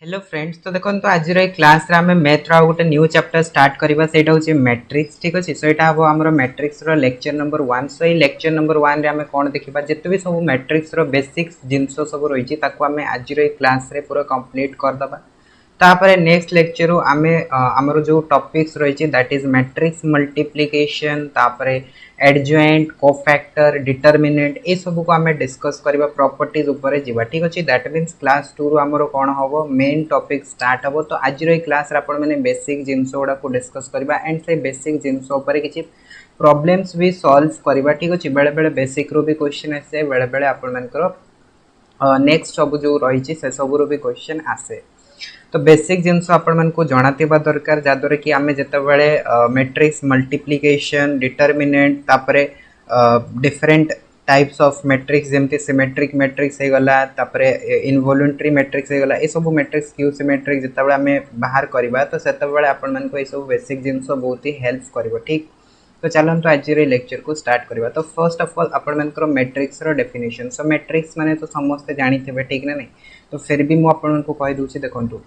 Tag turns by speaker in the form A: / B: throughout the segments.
A: Hello friends. तो देखो तो आज क्लास रे आमे मैथ रो गोटे न्यू चैप्टर स्टार्ट करबा सेटा होची मैट्रिक्स। ठीक अछि, सो एटा हबो हमरो मैट्रिक्स रो लेक्चर नंबर 1। सो ए लेक्चर नंबर 1 रे आमे कोन देखिबा जते भी सब मैट्रिक्स रो बेसिक्स जिंसो सब रहिची ताको आमे आज क्लास रे पूरा कंप्लीट कर दबा। तापरे नेक्स्ट लेक्चर आमे हमरो जो टॉपिक्स रहिची दैट इज मैट्रिक्स मल्टीप्लिकेशन, तापरे एडजॉइंट, कोफैक्टर, डिटरमिनेंट ए सब को आमे डिस्कस करबा प्रॉपर्टीज ऊपर जीवा। ठीक अछि, दैट मींस क्लास 2 रो हमरो कोन हबो मेन टॉपिक स्टार्ट हबो। तो आज रो क्लास रे आपण माने बेसिक जिंसो गुडा को डिस्कस करबा एंड से बेसिक जिंसो ऊपर किछि प्रॉब्लम्स भी सॉल्व करबा। ठीक अछि, बेले बेले बेसिक रो भी क्वेश्चन आसे, बेले बेले आपण मानकर नेक्स्ट सब जो रहिची से सब रो भी क्वेश्चन आसे। तो बेसिक जिनस आपण मन को जणातिबा दरकार जादरे कि आमे जतबेले मैट्रिक्स मल्टीप्लिकेशन, डिटरमिनेंट, तापरे डिफरेंट टाइप्स ऑफ मैट्रिक्स जेमते सिमेट्रिक मैट्रिक्स हे गला, तापरे इनवॉल्यूंटरी मैट्रिक्स हे गला, ए सब मैट्रिक्स क्यू सिमेट्रिक जतबेले आमे बाहर करबा तो सेतबेले आपण मन को ए सब बेसिक जिनस बहुत ही हेल्प करबो। ठीक, तो चलन तो आज लेक्चर को स्टार्ट करबा। तो फर्स्ट ऑफ ऑल आपण मनकर मैट्रिक्स रो डेफिनेशन। सो मैट्रिक्स माने तो समस्त जानि थेबे, ठीक ना नहीं? तो फिर भी मु आपण मन को कहि दूची देखंतु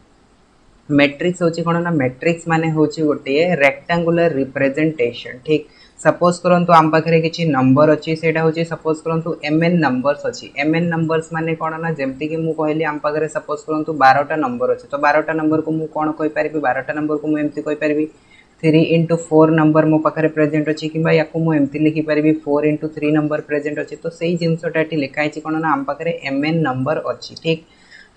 A: मैट्रिक्स होची कोन ना, मैट्रिक्स माने होची गोटे रेक्टेंगुलर रिप्रेजेंटेशन। ठीक, सपोज करंतु आम पाखरे किछि नंबर अछि, सेटा होची सपोज करंतु mn नंबर्स अछि। mn नंबर्स माने कोन ना, जेमति कि मु कहली आम पाखरे सपोज करंतु 12 टा नंबर अछि, तो 12 टा नंबर को मु कोन कहि परिबि, 12 टा नंबर को मु एमति कहि परिबि 3 into 4 नंबर मो पाखरे प्रेजेंट अछि, किबा याकु मु एमति लिखि परिबि 4 into 3 नंबर प्रेजेंट अछि। तो सेही जिंसटा एटी लिखा अछि कोन ना, आम पाखरे mn नंबर अछि। ठीक,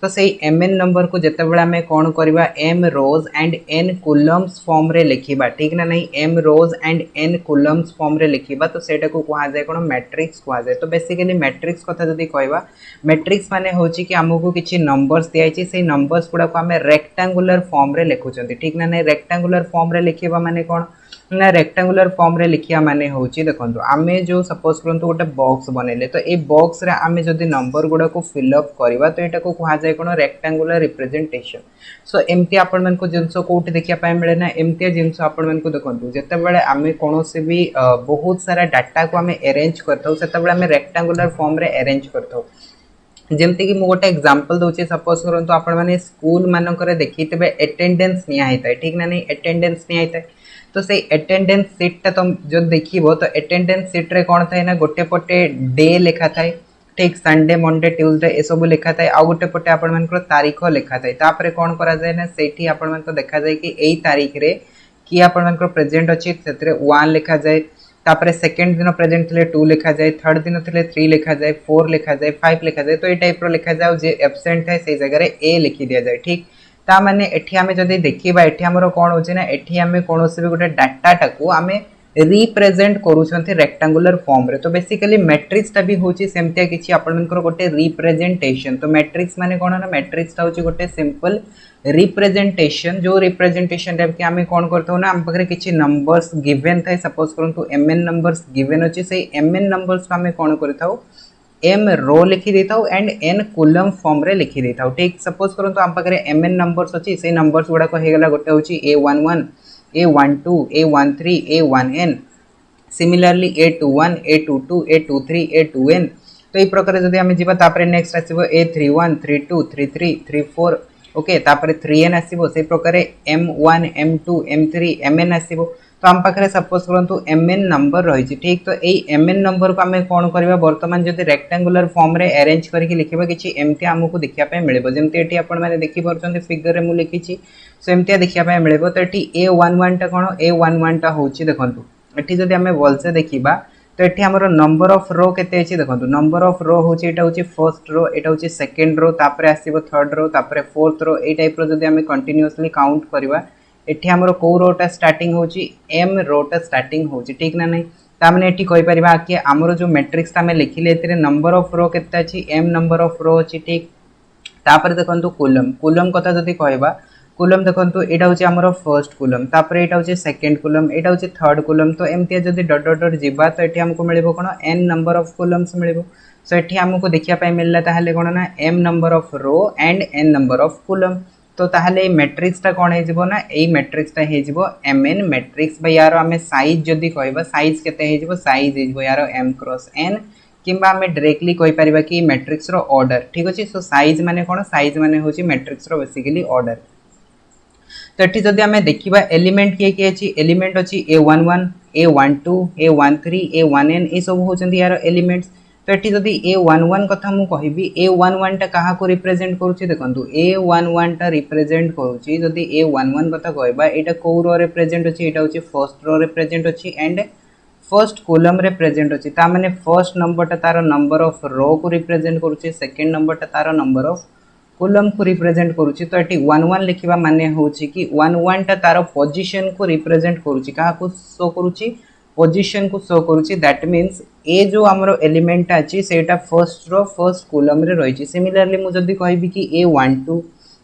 A: तो सही mn नंबर को जते बेला में कोन करबा m rows and n columns form रे लिखिबा। ठीक ना नहीं, m rows and n columns form रे लिखिबा तो सेटा को कहा जाय कोन मैट्रिक्स कहा जाय। तो बेसिकली मैट्रिक्स कथा जदी कहबा, मैट्रिक्स माने होची कि हमकु किछि नंबर्स दियाई छि, सेही नंबर्स गुडा को हमें रेक्टेंगुलर फॉर्म रे लिखुचंती। ठीक ना नहीं, रेक्टेंगुलर फॉर्म रे लिखिबा माने कोन ना, रेक्टेंगुलर फॉर्म रे लिखिया माने होची देखंतु आमे जो सपोज करंतु गोटे बॉक्स बनेले, तो ए बॉक्स रे आमे जदी नंबर गुडा को फिल अप करबा तो एटा को कहा जाय कोन रेक्टेंगुलर रिप्रेजेंटेशन। सो एमती आपण मन को जिंसो कोठी देखिया पाए मिले ना, एमती जिंसो आपण मन को देखंतु जते बेले आमे कोनोसे भी बहुत सारा डाटा को आमे अरेंज करथौ, सेते बेले आमे रेक्टेंगुलर फॉर्म रे अरेंज करथौ। जेमति कि मु गोटे एग्जांपल दोचे, सपोज करंतु आपण माने स्कूल मानकर देखितबे अटेंडेंस निया हेतै। ठीक ना नहीं, अटेंडेंस निया हेतै, तो से अटेंडेंस सीट ता तुम जो देखिबो तो अटेंडेंस सीट रे कोन थाए ना, गोटे पटे डे लिखा थाए। ठीक, संडे, मंडे, ट्यूसडे ए सब लिखा थाए, आ गोटे पटे आपण मानकर तारीख लिखा थाए। तापरे कोन करा जाय ना, सेठी आपण मान तो देखा जाय कि एई तारीख रे कि आपण मानकर प्रेजेंट अछि, सेतरे 1 लिखा जाय। तापरे सेकंड दिन प्रेजेंट थिले 2 लिखा जाए, थर्ड दिन थिले 3 लिखा जाए, 4 लिखा जाए, 5 लिखा जाए। तो ए टाइप रो लिखा जाय, जे एब्सेंट है सेई जगह रे ए लिखि दिया जाय। ठीक, ता माने एठी हमें जदी देखिबा, एठी हमरो कोन होची ना, एठी हमें कोनोसे भी गोटे डाटा टाकू हमें रिप्रेजेंट करूछंती रेक्टेंगुलर फॉर्म रे। तो बेसिकली मैट्रिक्स ता भी होची सेमते किछि आपण मनकर गोटे रिप्रेजेंटेशन। तो मैट्रिक्स माने कोन ना, मैट्रिक्स ता होची गोटे सिंपल रिप्रेजेंटेशन, जो रिप्रेजेंटेशन रे कि हमें कोन करथौ ना, हम पकरे किछि नंबर्स गिवन थाए, सपोज करंतु mn नंबर्स गिवन अछि, सेही mn नंबर्स को हमें कोन करथौ m रो लिखि देथौ एंड n कॉलम फॉर्म रे लिखि देथौ। ठीक, सपोज करंतु हम पकरे mn नंबर्स अछि, से नंबर्स गुडा को हे गला गोटे होची a11, a12, a13, a1n, similarly a21, a22, a23, a2n। तो ई प्रकार जदी हम जिबा, तापरे नेक्स्ट आसीबो a31, 32, 33, 34, ओके, तापरे 3n आसीबो, से प्रकार m1, m2, m3, mn आसीबो। तो हम पाखरे सपोज करंतु mn नंबर रही छी। ठीक, तो एई mn नंबर को हमें कोन करबा, वर्तमान जदी रेक्टेंगुलर फॉर्म रे अरेंज करके लिखिबा, किछि एमती हमकु देखिया पे मिलेबो। जेमती एठी आपण माने देखि परछन्ते फिगर रे मु लिखि छी, सो एमती देखिया पे मिलेबो। तो एठी a11 टा कोन, a11 टा होची देखंतु एठी जदी हमें वलसे देखिबा, तो एठी हमरो नंबर ऑफ रो केते अछि देखंतु, नंबर ऑफ रो होची, एटा होची फर्स्ट रो, एटा होची सेकंड रो, तापरे आसीबो थर्ड रो, तापरे फोर्थ रो। ए टाइप रो जदी हमें कंटीन्यूअसली काउंट करबा, एठी हमरो को रोटा स्टार्टिंग होची, m रोटा स्टार्टिंग होची। ठीक ना नहीं, ता माने एठी कहि परिबा कि हमरो जो मैट्रिक्स ता में लिखिले एथिरे नंबर ऑफ रो केते अछि, m नंबर ऑफ रो अछि। ठीक, तापर देखंतु कॉलम, कॉलम कथा जदी कहबा, कॉलम देखंतु एटा होची हमरो फर्स्ट कॉलम, तापर एटा होची सेकंड कॉलम, एटा होची थर्ड कॉलम। तो एमती जदी डॉट डॉट डॉट जिबा, तो एठी हमको मिलिबो कोन n नंबर ऑफ कॉलम्स मिलिबो। सो एठी हमको देखिया पाए मिलला ताहाले कोन ना, m number of row and n number of column. तो ताहाले मैट्रिक्स ता कोन हे जिवो ना, एई मैट्रिक्स ता हे जिवो mn मैट्रिक्स। बा यार हमें साइज जदी कहबा, साइज केते हे जिवो, साइज हे जिवो यार m क्रॉस n किंबा आम डायरेक्टली कहि परिबा कि मैट्रिक्स रो ऑर्डर ठीक अछि। सो साइज माने कोन साइज माने होची मैट्रिक्स रो बेसिकली ऑर्डर। तो एठी जदि आमे देखिबा एलिमेंट किए किए अछि एलिमेंट अछि a11 a12 a13 a1n ए सब होचंदी यार एलिमेंट्स। तो एठी जदि a11 कथा मु कहिबी a11 टा कहा को रिप्रेजेंट करूची देखंतु a11 टा रिप्रेजेंट करूची जदि a11 कथा कहबा एटा को रो रिप्रेजेंट अछि एटा होची फर्स्ट रो रिप्रेजेंट अछि एंड फर्स्ट कॉलम रे प्रेजेंट अछि ता माने फर्स्ट नंबर टा तार नंबर ऑफ रो को रिप्रेजेंट करूची सेकंड नंबर टा तार नंबर ऑफ कॉलम को रिप्रेजेंट करूची। तो एटी 11 लिखिबा माने होची कि 11 टा तार पोजीशन को रिप्रेजेंट करूची कहा को शो करूची पोजीशन को शो करूची। दैट मींस ए जो हमरो एलिमेंट अछि सेटा फर्स्ट रो फर्स्ट कॉलम रे रहिची। सिमिलरली मु जदी कहबी कि a12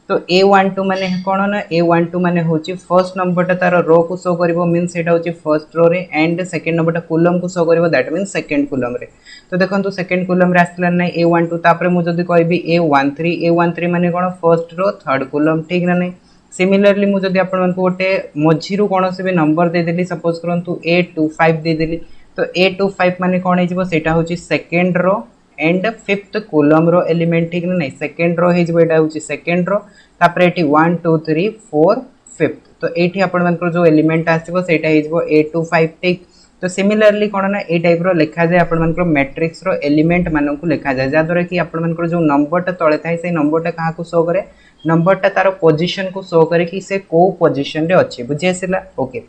A: तो a12 माने कोन ना a12 माने होची फर्स्ट नंबर टा तार रो को शो करिवो मींस सेटा होची फर्स्ट रो रे एंड सेकंड नंबर टा कॉलम को शो करिवो दैट मींस सेकंड कॉलम रे। तो देखंतु सेकंड कॉलम रे आसला नै a12 तापरे मु जदी कहबी a13 माने कोन फर्स्ट रो थर्ड कॉलम ठीक ना नै। सिमिलरली मु जदी आपण मानकु गोटे मझिरु कोनोसी भी नंबर दे देली सपोज करंतु a25 दे देली तो a25 माने कोन हे जिवो सेटा होची second row and fifth column row element ठीक ना नै सेकंड रो हे जिवो एटा होची सेकंड रो तापरे एटी 1 2 3 4 फिफ्थ। तो एठी आपण मानकर जो एलिमेंट आसीबो सेटा हे जिवो a25 ठीक। तो सिमिलरली कोन ना ए टाइप रो लिखा जाय आपण मानकर मैट्रिक्स रो एलिमेंट मानन को लिखा जाय जा द्वारा कि आपण मानकर जो नंबर टा तळे थाय से नंबर टा कहा को शो करे नंबर टा तार पोजीशन को शो करे कि से को पोजीशन रे अछि बुझि आसिला ओके।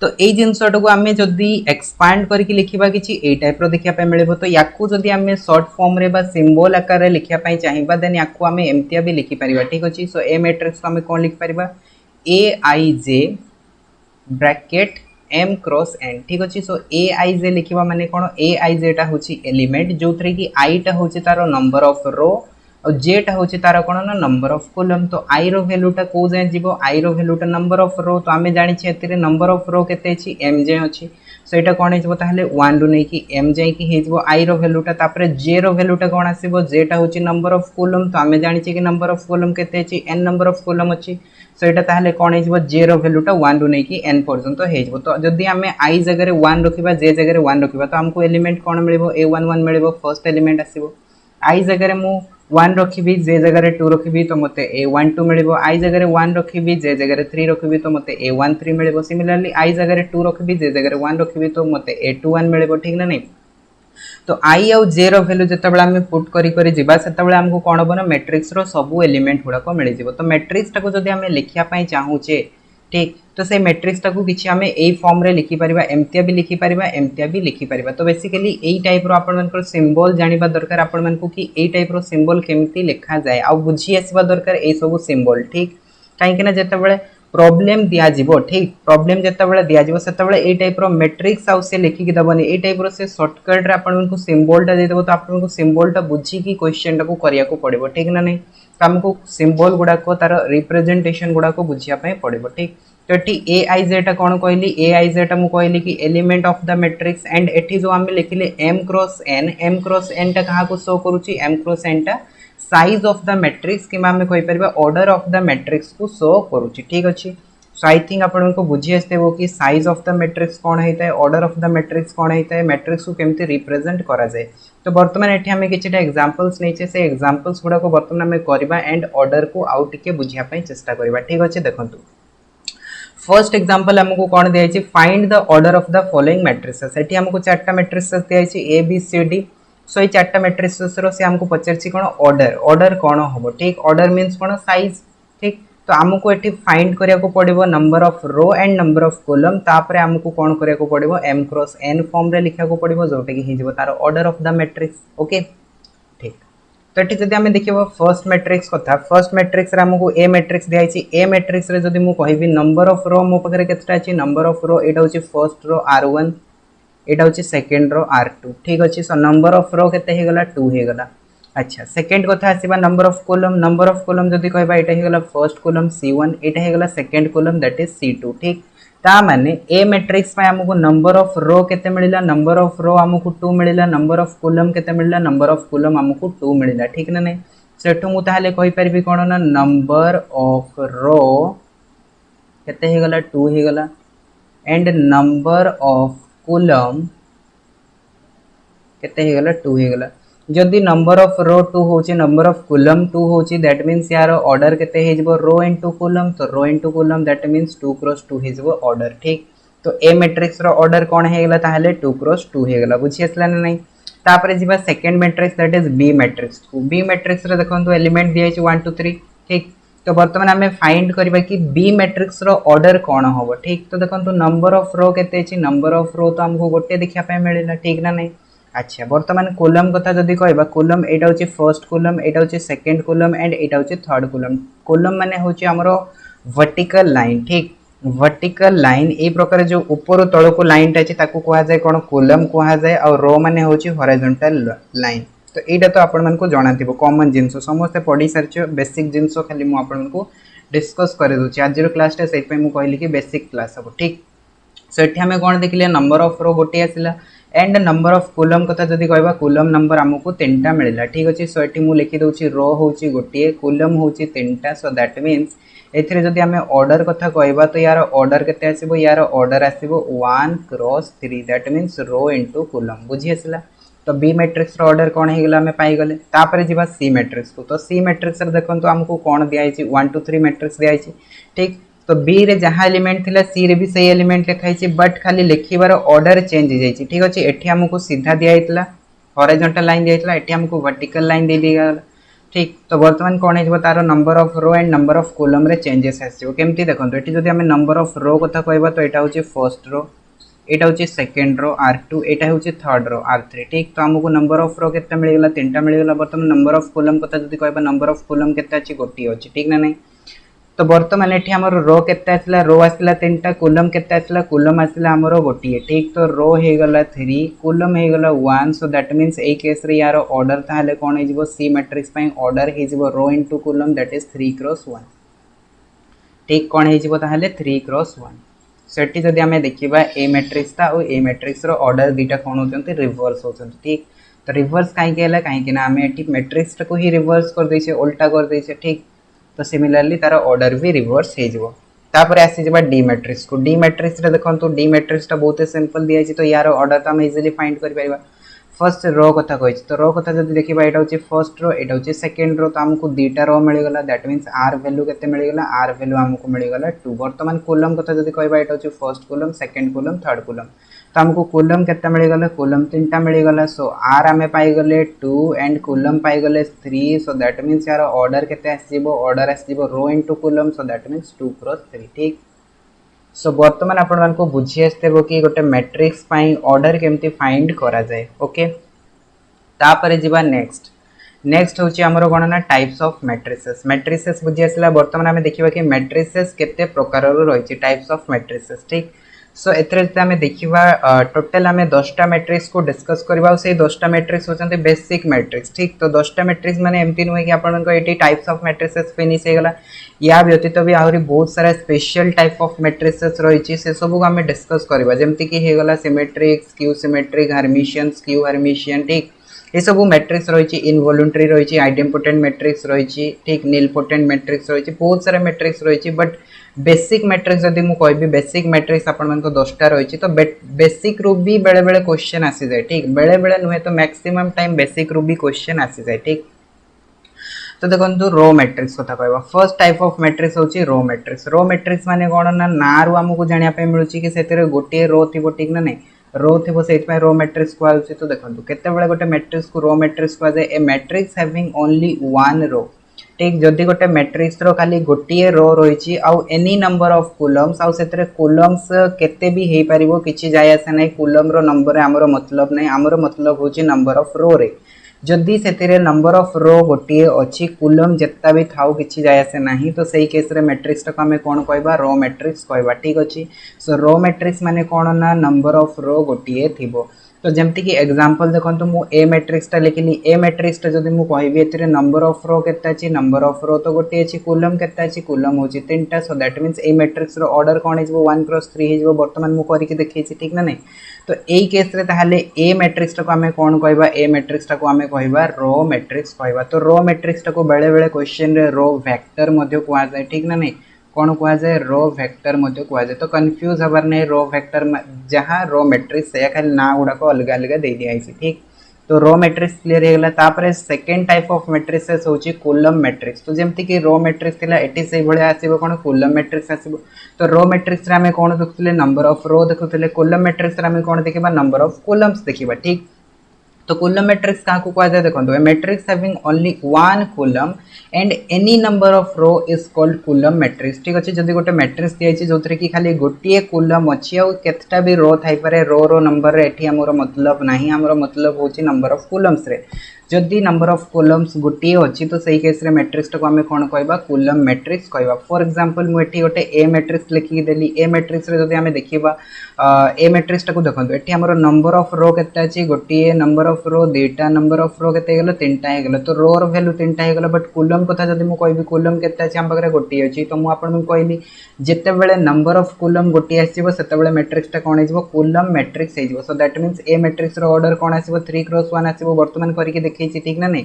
A: तो ए जिंसटो को आमे जदी एक्सपांड करके लिखिबा किछि ए टाइप रो देखिया पे मिलेबो। तो याकू जदी आमे शॉर्ट फॉर्म रे बा सिंबल आकार रे लिखिया पई चाहिबा देन याकू आमे एमतिया भी लिखि परिबा ठीक अछि। सो ए मैट्रिक्स को आमे कोन लिख परिबा aij bracket m cross n ठीक अछि। सो aij लिखिबा माने कोन aij टा होछि एलिमेंट जोथरे कि i टा होछि तारो नंबर ऑफ रो और j टा होछि तारो कोन ना नंबर ऑफ कॉलम। तो i रो वैल्यू टा को जाय जिवो i रो वैल्यू टा नंबर ऑफ रो तो आमे जानि छी एतरे नंबर ऑफ रो केते अछि m जे अछि। सो एटा कोन हे जिवो ताहले 1 रु नै कि m जे कि हे जिवो i रो वैल्यू टा तापरे j रो वैल्यू टा कोन आसीबो j टा होछि नंबर ऑफ कॉलम। तो आमे जानि छी कि नंबर ऑफ कॉलम केते अछि n नंबर ऑफ कॉलम अछि। सो एटा ताहले कोन हे जिवो j रो वैल्यू टा 1 रु नै कि n पर्यंत हे जिवो। तो जदी आमे i जगह रे 1 रखिबा j जगह रे 1 रखिबा तो हमको एलिमेंट कोन मिलिबो a11 मिलिबो फर्स्ट एलिमेंट आसीबो। i जगह रे मु 1 रखिबी j जगह रे 2 रखिबी तो मते a12 मिलिबो i जगह रे 1 रखिबी j जगह रे 3 रखिबी तो मते a13 मिलिबो। सिमिलरली i जगह रे 2 रखिबी j जगह रे 1 रखिबी तो मते a21 मिलिबो ठीक ना नै। तो i और j रो वैल्यू जतबेला हम पुट करी करी जिबा सेतबेला हमको कोन बनो मैट्रिक्स रो सब एलिमेंट गुडा को मिलि जिवो। तो मैट्रिक्स टाको जदी हम लिखिया पई चाहूचे ठीक तो से मैट्रिक्स टाको किछि हमें ए फॉर्म रे लिखि परिबा एमतिया भी लिखि परिबा एमतिया भी लिखि परिबा। तो बेसिकली एई टाइप रो आपण मानकर सिंबल जानिबा दरकार आपण मानकु कि एई टाइप रो सिंबल केमती लिखा जाय आ बुझी आसीबा दरकार ए सब सिंबल ठीक। काहे कि ना जतबेले प्रॉब्लम दिया जिवो ठीक प्रॉब्लम जतबेले दिया जिवो सेतबेले ए टाइप रो मैट्रिक्स आ से लिखि कि दबनी ए टाइप रो से शॉर्टकट रे आपण मानकु सिंबल टा दे देबो तो आपण मानकु सिंबल टा बुझी कि क्वेश्चन टा को करिया को पड़िबो ठीक ना नै। तो हमको सिंबल गुडा को तार रिप्रेजेंटेशन गुडा को बुझिया पई पड़िबो ठीक। तो एटी aij टा कोन कहली aij टा मु कहली कि element of the matrix and eighty जो हम लिखिले m क्रॉस n टा कहा को शो करूची m क्रॉस n टा साइज ऑफ द मैट्रिक्स कि हम कहि परबा ऑर्डर ऑफ द मैट्रिक्स को शो करूची ठीक अछि। सो आई थिंक आपण को बुझी आस्तेबो कि साइज ऑफ द मैट्रिक्स कोन हेतै ऑर्डर ऑफ द मैट्रिक्स कोन हेतै मैट्रिक्स को केमती रिप्रेजेंट करा जाय। तो वर्तमान एठी हम किछटा एग्जांपल्स नै छै से एग्जांपल्स गुडा को वर्तमान हम करबा एंड ऑर्डर को आउट के बुझिया पई चेष्टा करबा ठीक अछि। देखंतु फर्स्ट एग्जांपल हमको कोन दिया छै find the order of the following matrices. एठी हमको चारटा मैट्रिसेस दिया छै a b c d। So ए चारटा मैट्रिसेस रो से हमको पचरछि कोन ऑर्डर कोन होबो ठीक ऑर्डर मींस कोन साइज ठीक। तो हमको एठी फाइंड करिया को पड़िबो number of row and number of column तापरे हमको कोन करिया को पड़िबो m क्रॉस n फॉर्म रे लिखा को पड़िबो जोटे कि हि जिवो तार order of the matrix okay ठीक। तो एठी जदी हमें देखिबो फर्स्ट मैट्रिक्स कथा फर्स्ट मैट्रिक्स रे हमको ए मैट्रिक्स दिया छि ए मैट्रिक्स रे जदी मु कहिबी नंबर ऑफ रो मो पकरे केतटा छि नंबर ऑफ रो एटा होछि फर्स्ट रो r1 एटा होछि सेकंड रो r2 ठीक अछि। सो नंबर ऑफ रो केते हे गला 2 हे गला। अच्छा सेकंड कथा आसीबा नंबर ऑफ कॉलम जदी कहबा एटा हे गला फर्स्ट कॉलम c1 एटा हे गला second column that is c2 ठीक। ता माने ए मैट्रिक्स में हमको नंबर ऑफ रो केते मिलिला नंबर ऑफ रो हमको 2 मिलिला नंबर ऑफ कॉलम केते मिलिला नंबर ऑफ कॉलम हमको 2 मिलिला ठीक ना नै। सेठो मु ताहाले कहि परबी कोन ना नंबर ऑफ रो केते हे गला 2 हे गला एंड नंबर ऑफ कॉलम केते हे गला 2 हे गला जदि नंबर ऑफ रो 2 होची नंबर ऑफ कॉलम 2 होची दैट मींस यार ऑर्डर केते हे जबो रो इनटू कॉलम तो row into column that means 2 cross 2 हे जबो ऑर्डर ठीक तो ए मैट्रिक्स रो ऑर्डर कोन हे गला ताहले 2 क्रॉस 2 हे गला बुझी असला ना नहीं तापरे जीवा second matrix that is B matrix B matrix रे देखंतु एलिमेंट दिया छै 1 2 3 ठीक तो वर्तमान आम फाइंड करबा कि बी मैट्रिक्स रो ऑर्डर कौन हम ठीक तो देखो नंबर ऑफ रो केते नंबर ऑफ रो तो हमको गोटे देखा मिलला ठीक ना नहीं अच्छा वर्तमान कॉलम कथा जदि कहबा कॉलम एटा होची फर्स्ट कॉलम एटा होची सेकंड कॉलम एंड एटा होची थर्ड कॉलम कॉलम माने होची हमरो वर्टिकल लाइन ठीक वर्टिकल लाइन ए प्रकार जो ऊपर तळ को लाइन टा अछि ताको कहा जाय कोन कॉलम कहा जाय और रो माने होची हॉरिजॉन्टल लाइन तो एटा तो आपण मन को जाना थिबो कॉमन जिंस समस्त पढ़ी सारछ बेसिक जिंस खाली मु आपण मन को डिस्कस करे दोची आज रो क्लास टा सेट पे मु कहली कि बेसिक क्लास हबो ठीक सो एठी हमें कोन देखिले नंबर ऑफ रो गोटे आसिला एंड नंबर ऑफ कॉलम कथा जदि कहबा कॉलम नंबर हमको 3टा मिलला ठीक अछि सो एठी मु लिखि दोची रो होची गोटे कॉलम होची 3टा सो दैट मींस एथिरे जदि हमें ऑर्डर कथा कहबा तो यार ऑर्डर केते आसीबो यार ऑर्डर आसीबो 1 cross 3 that means row into column बुझी आसिला तो बी मैट्रिक्स रो ऑर्डर कोन हे गेला हमें पाई गले तापरे जीवा सी मैट्रिक्स को तो सी मैट्रिक्स रे देखंतु हमको कोन दिया आइछि 1 2 3 मैट्रिक्स दिया आइछि ठीक तो बी रे जहां एलिमेंट थिला सी रे भी सही एलिमेंट लिखाई छि बट खाली लिखिबार ऑर्डर चेंज हो जाइछि ठीक अछि एठी हमको सीधा दिया आइतला हॉरिजॉन्टल लाइन दिया आइतला एठी हमको वर्टिकल लाइन दे दिया ठीक तो वर्तमान कोन हेजबो तारो number of row and number of column रे चेंजेस आसिबो केमती देखंतु एठी जदि हमें नंबर ऑफ रो कथा कहबा तो एटा होछि फर्स्ट रो एटा होछि सेकंड रो r2 एटा होछि थर्ड रो r3 ठीक तो हमको नंबर ऑफ रो केते मिल गेला तीनटा मिल गेला वर्तमान नंबर ऑफ कॉलम कथा जदि कहबा नंबर ऑफ कॉलम केते अछि गोटी अछि ठीक ना नहीं तो वर्तमान एठी हमर रो केते आसला रो आसला तीनटा कॉलम केते आसला कॉलम आसला हमर गोटी ठीक तो रो हे गला 3 कॉलम हे गला 1 सो दैट मींस ए केस रे यार ऑर्डर ताले कोन हे जिवो सी मैट्रिक्स पई ऑर्डर हे जिवो row into column that is 3 cross 1 ठीक कोन हे जिवो ताले 3 क्रॉस 1 सेठी जदि हमें देखिबा ए मैट्रिक्स ता और ए मैट्रिक्स रो ऑर्डर दीटा कोन होचंती रिवर्स होचंती ठीक तो रिवर्स काहे केला काहे कि ना हमें एठी मैट्रिक्स को ही रिवर्स कर दैछे उल्टा कर दैछे ठीक तो सिमिलरली तार ऑर्डर भी रिवर्स हे जिवो तापर आसी जबा डी मैट्रिक्स रे देखंतु डी मैट्रिक्स ता बहुत सिंपल दिया छि तो यार ऑर्डर तो हम इजीली फाइंड कर परबा फर्स्ट रो कथा कहै छि तो रो कथा जदि देखिबा एटा होछि फर्स्ट रो एटा होछि सेकंड रो तो हमको दीटा रो मिल गेला दैट मींस r वैल्यू केते मिल गेला r वैल्यू हमको मिल गेला 2 वर्तमान कॉलम कथा जदि कहबा एटा होछि first column second column third column तो हमको कॉलम केते मिल गेला कॉलम तीनटा मिल गेला सो r हमें पाई गले 2 एंड कॉलम पाई गले 3 सो दैट मींस यार ऑर्डर केते आसीबो ऑर्डर आसीबो row into column so that means 2 cross 3 ठीक सो वर्तमान आपण मान को बुझी आस्तेबो कि गोटे मैट्रिक्स पई ऑर्डर केमती फाइंड करा जाय ओके तापरे जीवा नेक्स्ट होची हमरो गणना टाइप्स ऑफ मैट्रिसेस बुझी आसला वर्तमान हमें देखिबा कि मैट्रिसेस केते प्रकार रो रहिछि टाइप्स ऑफ मैट्रिसेस ठीक सो एथरे हमें देखिबा टोटल हमें 10टा मैट्रिक्स को डिस्कस करबा से 10टा मैट्रिक्स होचंते बेसिक मैट्रिक्स ठीक तो 10टा मैट्रिक्स माने एमती नुहे कि आपन को एटी टाइप्स ऑफ मैट्रिसेस फिनिश हे गला या व्यतीत भी आहुरी बहुत सारा स्पेशल टाइप ऑफ मैट्रिसेस रहिछि से सब को हमें डिस्कस करबा जेमति कि हे गला symmetric skew symmetric Hermitian skew Hermitian ठीक ये सब मैट्रिक्स रही इनवॉल्यूंटरी रही आइडेम्पोटेंट मैट्रिक्स रही ठीक नीलपोटेंट मैट्रिक्स रही बहुत सारा मैट्रिक्स रही बट बेसिक मैट्रिक्स जदि मु कहबी बेसिक मैट्रिक्स आपण मन को 10टा रही तो बेसिक रू भी बेले बेले क्वेश्चन आसी जाए ठीक बेले बेले नुहे तो मैक्सिमम टाइम बेसिक रू भी क्वेश्चन आसी जाए ठीक तो देखो रो मैट्रिक्स कथा कहबा फर्स्ट टाइप ऑफ मैट्रिक्स होची रो मैट्रिक्स माने कोन ना ना रू हमको जानिया पे मिलुची कि सेतरे गोटे रो थिबो ठीक ना नहीं रो थिबो सेत पे रो मैट्रिक्स को आउची तो देखंतु केते बेले गोटे मैट्रिक्स को रो मैट्रिक्स को जाय ए matrix having only one row ठीक जदि गोटे मैट्रिक्स रो खाली गोटिए रो रहिछि आउ एनी नंबर ऑफ कॉलम्स आउ सेतरे कॉलम्स केते भी हे परिबो किछि जाय आसे नै कॉलम रो नंबर रे हमरो मतलब नै हमरो मतलब होछि नंबर ऑफ रो रे जदि सेतिरे नंबर ऑफ रो गोटिए अछि कॉलम जत्ता भी थाउ किछि जाय आसे नाही तो सही केस रे मैट्रिक्स टा हमें कोन कहबा रो मैट्रिक्स कहबा ठीक अछि सो रो मैट्रिक्स माने कोन ना नंबर ऑफ रो गोटिए थिबो तो जेमति कि एग्जांपल देखंतु मु ए मैट्रिक्स टा लिखिली ए मैट्रिक्स टा जदि मु कहबी एतिरे नंबर ऑफ रो केते अछि नंबर ऑफ रो तो गोटे अछि कॉलम केते अछि कॉलम होछि तीनटा so that means A matrix रो ऑर्डर कोन हिजबो 1 क्रॉस 3 हिजबो वर्तमान मु करि के देखै छी ठीक ना नै तो एई केस रे ताहाले ए मैट्रिक्स टा को हमें कोन कहबा ए मैट्रिक्स टा को हमें कहबा रो मैट्रिक्स कहबा तो रो मैट्रिक्स टा को बेले बेले क्वेश्चन रे रो वेक्टर मध्ये कोआ जाय ठीक ना नै कौन कह जाए रो वेक्टर मध्ये कह जाए तो कंफ्यूज हबार नहीं रो वेक्टर जहाँ रो मैट्रिक्स से खाली ना गुड़ा को अलग अलग दे दिया ठीक तो रो मैट्रिक्स क्लियर हो गला। तापर सेकंड टाइप ऑफ मैट्रिसेस होची कॉलम मैट्रिक्स। तो जेमति कि रो मैट्रिक्स थिला एटी से भले आसीबो कोन कॉलम मैट्रिक्स आसीबो। तो रो मैट्रिक्स रे हमें कोन देखुतले नंबर ऑफ रो देखुतले, कॉलम मैट्रिक्स रे हमें कोन देखिबा नंबर ऑफ कॉलम्स देखिबा ठीक। तो कॉलम मैट्रिक्स का को जाए देखो a matrix having only one column and any number of row is called column matrix ठीक अच्छे। जदि गोटे मैट्रिक्स दिया जो कि खाली गोटे कॉलम अच्छी आउ केतटा भी रो थाई पारे रो नंबर रे एठी हमरो मतलब नहीं, हमरो मतलब होची नंबर ऑफ कॉलम्स रे। जदि नंबर ऑफ कॉलम्स गोटे अच्छी तो सही केस रे मैट्रिक्स को आमे कोन कहबा कॉलम मैट्रिक्स कहबा। फॉर एग्जांपल मु एठी गोटे ए मैट्रिक्स लिखि देली। ए मैट्रिक्स रे जदि आमे देखिबा ए मैट्रिक्स को देखंतु एठी हमरो नंबर ऑफ रो केते अछि गोटे, नंबर ऑफ रो दुईटा, नंबर ऑफ रो केते गेलो तीनटा हे गेलो। तो रो रो वैल्यू तीनटा हे गेलो बट कॉलम कथा जदि मु कहबी कॉलम केते अछि हम बगरे गोटे अछि तो मु आपन कहली जेते बेले नंबर ऑफ कॉलम गोटे आसीबो सेते बेले मैट्रिक्स ता कोन हिजबो कॉलम मैट्रिक्स हिजबो। So that means A matrix रो ऑर्डर कोन आसीबो 3 क्रॉस 1 आसीबो वर्तमान करिके देखैछि ठीक ना नहीं।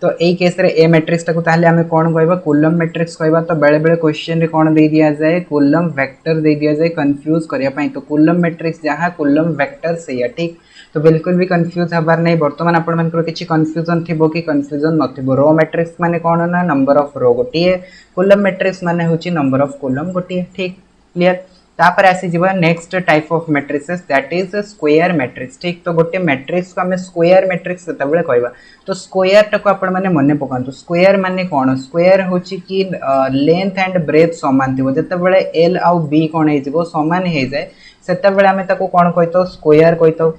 A: तो एई केस रे ए मैट्रिक्स टाको ताले हमें कोन कहबा कॉलम मैट्रिक्स कहबा। तो बेले बेले क्वेश्चन रे कोन दे दिया जाए कॉलम वेक्टर दे दिया जाए कंफ्यूज करिया पई। तो कॉलम मैट्रिक्स जहां कॉलम वेक्टर से ठीक। तो बिल्कुल भी कंफ्यूज हबार नहीं। वर्तमान आपण मानकर किछि कंफ्यूजन थिबो कि कंफ्यूजन नथिबो। रो मैट्रिक्स माने कोन ना नंबर ऑफ रो गोटे, कॉलम मैट्रिक्स माने होची नंबर ऑफ कॉलम गोटे ठीक क्लियर। तापर आसी जीवा next type of matrices that is square matrix ठीक। तो गोटे मैट्रिक्स को हमें स्क्वायर मैट्रिक्स सेतबेले कहबा। तो स्क्वायर टाको आपण माने मने पकांतु स्क्वायर माने कोन, स्क्वायर होची कि लेंथ एंड ब्रेथ समान थिबो। जेतेबेले एल आउ बी कोन हे जिवो समान हे जाय सेतेबेले हमें ताको कोन कहतो स्क्वायर कहतो।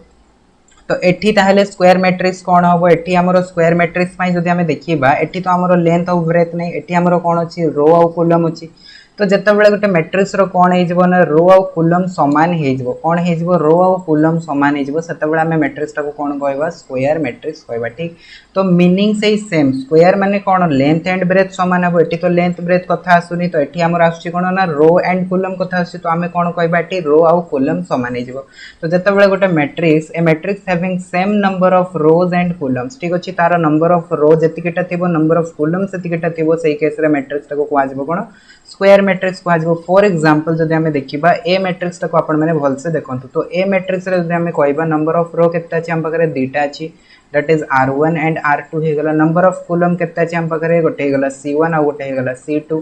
A: तो एठी ताहले स्क्वायर मैट्रिक्स कोन हबो, एठी हमरो स्क्वायर मैट्रिक्स पई जदि हमें देखिबा एठी तो हमरो लेंथ आउ ब्रेथ नै, एठी हमरो कोन अछि रो आउ कॉलम अछि। तो जेतेबेले गोटे मैट्रिक्स रो कोन हे जिवो ना रो आउ कॉलम समान हे जिवो, कोन हे जिवो रो आउ कॉलम समान हे जिवो सेतेबेले हमें मैट्रिक्स टाको कोन कहबा स्क्वायर मैट्रिक्स कहबा ठीक। तो मीनिंग से सेम स्क्वायर माने कोन लेंथ एंड ब्रेथ समान हबो। एठी तो लेंथ ब्रेथ कथा आसुनी तो एठी हमर आसुची कोन ना रो एंड कॉलम कथा आसुची। तो हमें कोन कहबा एठी रो आउ कॉलम समान हे जिवो। तो जेतेबेले गोटे matrix A matrix having same number of rows and columns ठीक अछि, तार नंबर ऑफ रो जतिकेटा थिबो नंबर ऑफ कॉलम्स जतिकेटा थिबो सही केस रे मैट्रिक्स टाको कोआ जिवो कोन स्क्वायर मैट्रिक्स को आजबो। फॉर एग्जांपल जदि हमें देखिबा ए मैट्रिक्स को आपण माने भल से देखंतु। तो ए मैट्रिक्स रे जदि हमें कहबा नंबर ऑफ रो केते अछि हम पाखरे दुईटा अछि that is r1 and r2 हे गेला। नंबर ऑफ कॉलम केते अछि हम पाखरे गोटे हे गेला c1 आ गोटे हे गेला c2।